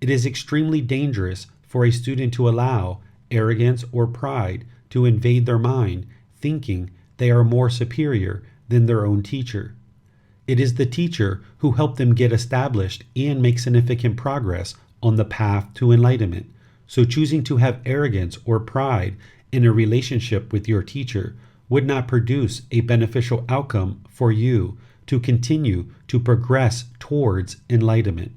It is extremely dangerous for a student to allow arrogance or pride to invade their mind, thinking they are more superior than their own teacher. It is the teacher who helped them get established and make significant progress on the path to enlightenment. So choosing to have arrogance or pride in a relationship with your teacher would not produce a beneficial outcome for you to continue to progress towards enlightenment.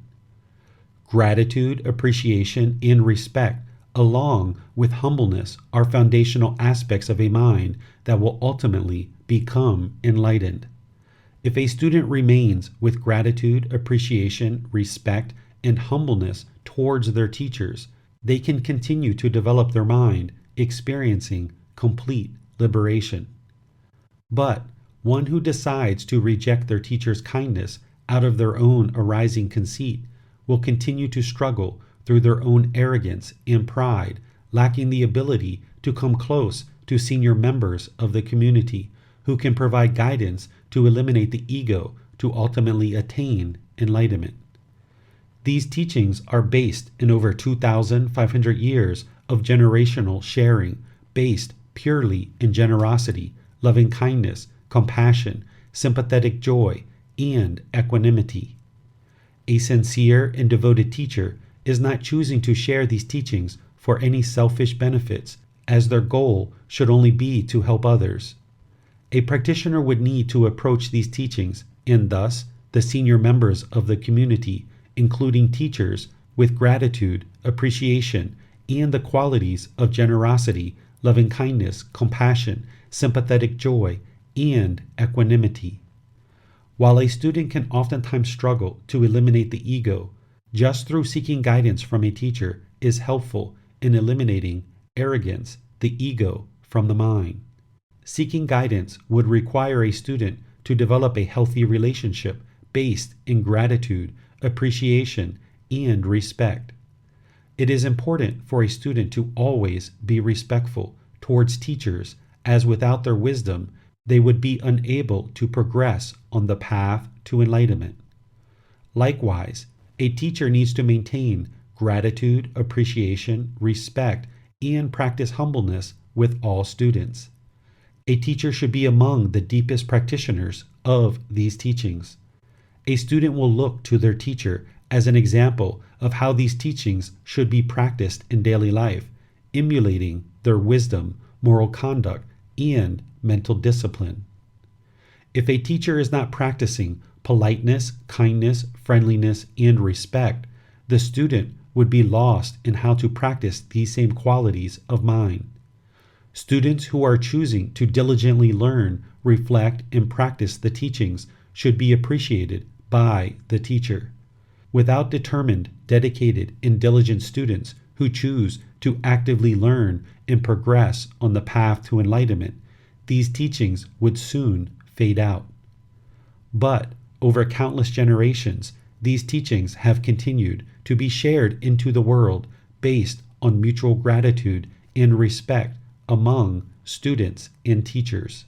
Gratitude, appreciation, and respect, along with humbleness, are foundational aspects of a mind that will ultimately become enlightened. If a student remains with gratitude, appreciation, respect, and humbleness towards their teachers, they can continue to develop their mind, experiencing complete liberation. But one who decides to reject their teacher's kindness out of their own arising conceit will continue to struggle through their own arrogance and pride, lacking the ability to come close to senior members of the community who can provide guidance to eliminate the ego to ultimately attain enlightenment. These teachings are based in over 2,500 years of generational sharing, based purely in generosity, loving kindness, compassion, sympathetic joy, and equanimity. A sincere and devoted teacher is not choosing to share these teachings for any selfish benefits, as their goal should only be to help others. A practitioner would need to approach these teachings, and thus the senior members of the community, including teachers, with gratitude, appreciation, and the qualities of generosity, loving kindness, compassion, sympathetic joy, and equanimity. While a student can oftentimes struggle to eliminate the ego, just through seeking guidance from a teacher is helpful in eliminating arrogance, the ego, from the mind. Seeking guidance would require a student to develop a healthy relationship based in gratitude, appreciation, and respect. It is important for a student to always be respectful towards teachers, as without their wisdom, they would be unable to progress on the path to enlightenment. Likewise, a teacher needs to maintain gratitude, appreciation, respect, and practice humbleness with all students. A teacher should be among the deepest practitioners of these teachings. A student will look to their teacher as an example of how these teachings should be practiced in daily life, emulating their wisdom, moral conduct, and mental discipline. If a teacher is not practicing politeness, kindness, friendliness, and respect, the student would be lost in how to practice these same qualities of mind. Students who are choosing to diligently learn, reflect, and practice the teachings should be appreciated by the teacher. Without determined, dedicated, and diligent students who choose to actively learn and progress on the path to enlightenment, these teachings would soon fade out. But over countless generations, these teachings have continued to be shared into the world based on mutual gratitude and respect among students and teachers.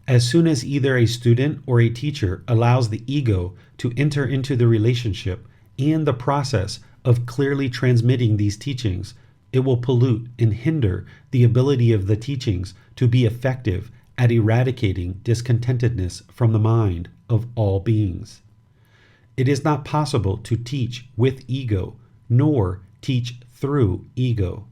As soon as either a student or a teacher allows the ego to enter into the relationship and the process of clearly transmitting these teachings, it will pollute and hinder the ability of the teachings to be effective at eradicating discontentedness from the mind of all beings. It is not possible to teach with ego, nor teach through ego.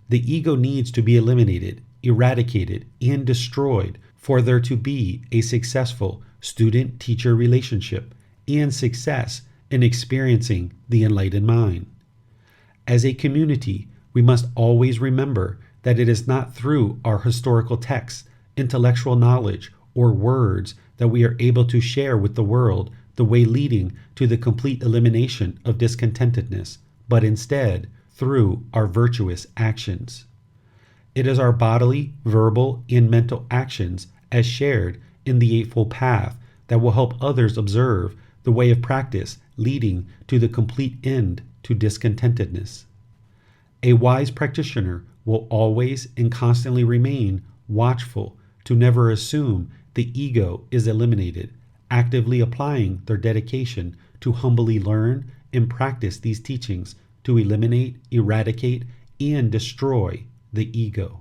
The ego needs to be eliminated, eradicated, and destroyed for there to be a successful student-teacher relationship and success in experiencing the enlightened mind. As a community, we must always remember that it is not through our historical texts, intellectual knowledge, or words that we are able to share with the world the way leading to the complete elimination of discontentedness, but instead through our virtuous actions. It is our bodily, verbal, and mental actions as shared in the Eightfold Path that will help others observe the way of practice leading to the complete end to discontentedness. A wise practitioner will always and constantly remain watchful to never assume the ego is eliminated, actively applying their dedication to humbly learn and practice these teachings to eliminate, eradicate, and destroy the ego.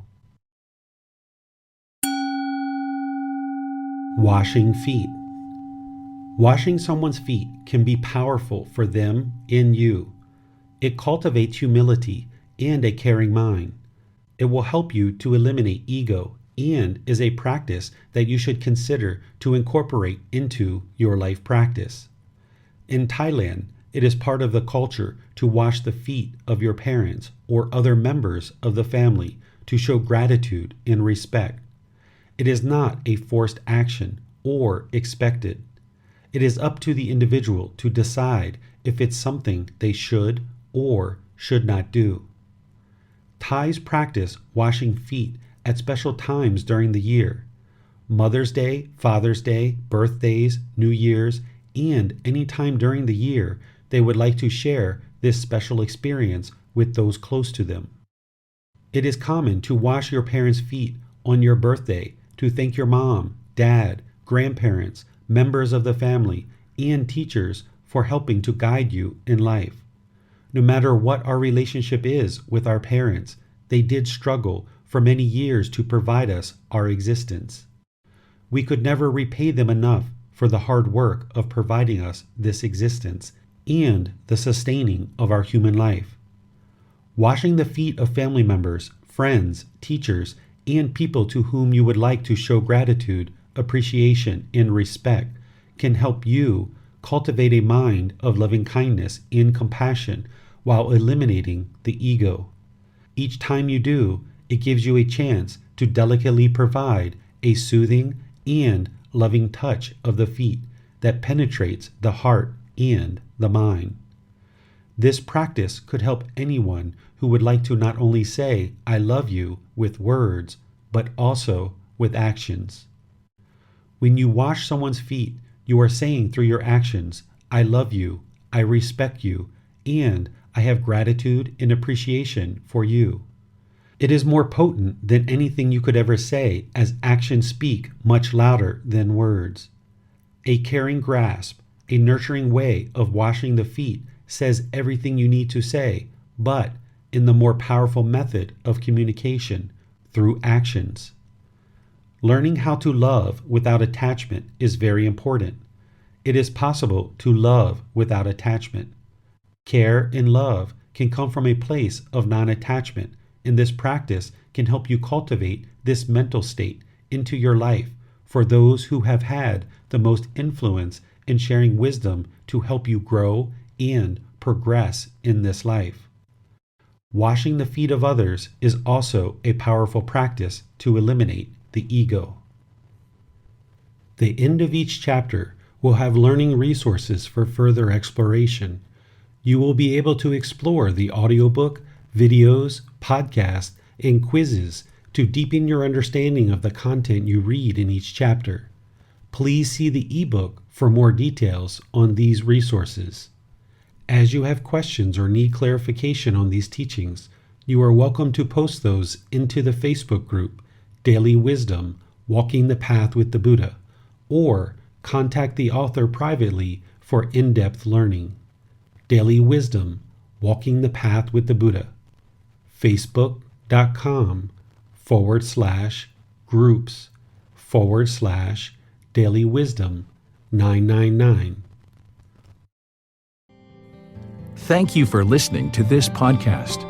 Washing feet. Washing someone's feet can be powerful for them and you. It cultivates humility and a caring mind. It will help you to eliminate ego and is a practice that you should consider to incorporate into your life practice. In Thailand, it is part of the culture to wash the feet of your parents or other members of the family to show gratitude and respect. It is not a forced action or expected. It is up to the individual to decide if it's something they should or should not do. Thais practice washing feet at special times during the year. Mother's Day, Father's Day, birthdays, New Year's, and any time during the year they would like to share this special experience with those close to them. It is common to wash your parents' feet on your birthday to thank your mom, dad, grandparents, members of the family, and teachers for helping to guide you in life. No matter what our relationship is with our parents, they did struggle for many years to provide us our existence. We could never repay them enough for the hard work of providing us this existence and the sustaining of our human life. Washing the feet of family members, friends, teachers, and people to whom you would like to show gratitude, appreciation, and respect can help you cultivate a mind of loving kindness and compassion while eliminating the ego. Each time you do, it gives you a chance to delicately provide a soothing and loving touch of the feet that penetrates the heart and the mind. This practice could help anyone who would like to not only say, "I love you" with words, but also with actions. When you wash someone's feet, you are saying through your actions, "I love you, I respect you, and I have gratitude and appreciation for you." It is more potent than anything you could ever say, as actions speak much louder than words. A caring grasp, a nurturing way of washing the feet says everything you need to say, but in the more powerful method of communication, through actions. Learning how to love without attachment is very important. It is possible to love without attachment. Care and love can come from a place of non-attachment, and this practice can help you cultivate this mental state into your life for those who have had the most influence in sharing wisdom to help you grow and progress in this life. Washing the feet of others is also a powerful practice to eliminate the ego. The end of each chapter will have learning resources for further exploration. You will be able to explore the audiobook, videos, podcasts, and quizzes to deepen your understanding of the content you read in each chapter. Please see the ebook for more details on these resources. As you have questions or need clarification on these teachings, you are welcome to post those into the Facebook group, Daily Wisdom, Walking the Path with the Buddha, or contact the author privately for in-depth learning. Daily Wisdom, Walking the Path with the Buddha. Facebook.com/groups/Daily Wisdom 999. Thank you for listening to this podcast.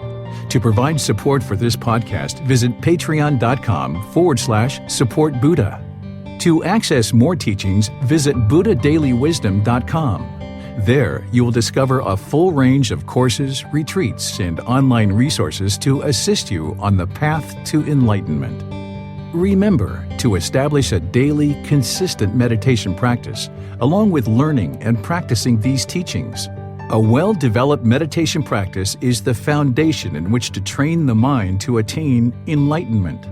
To provide support for this podcast, visit patreon.com/support Buddha. To access more teachings, visit buddhadailywisdom.com. There, you will discover a full range of courses, retreats, and online resources to assist you on the path to enlightenment. Remember to establish a daily, consistent meditation practice, along with learning and practicing these teachings. A well-developed meditation practice is the foundation in which to train the mind to attain enlightenment.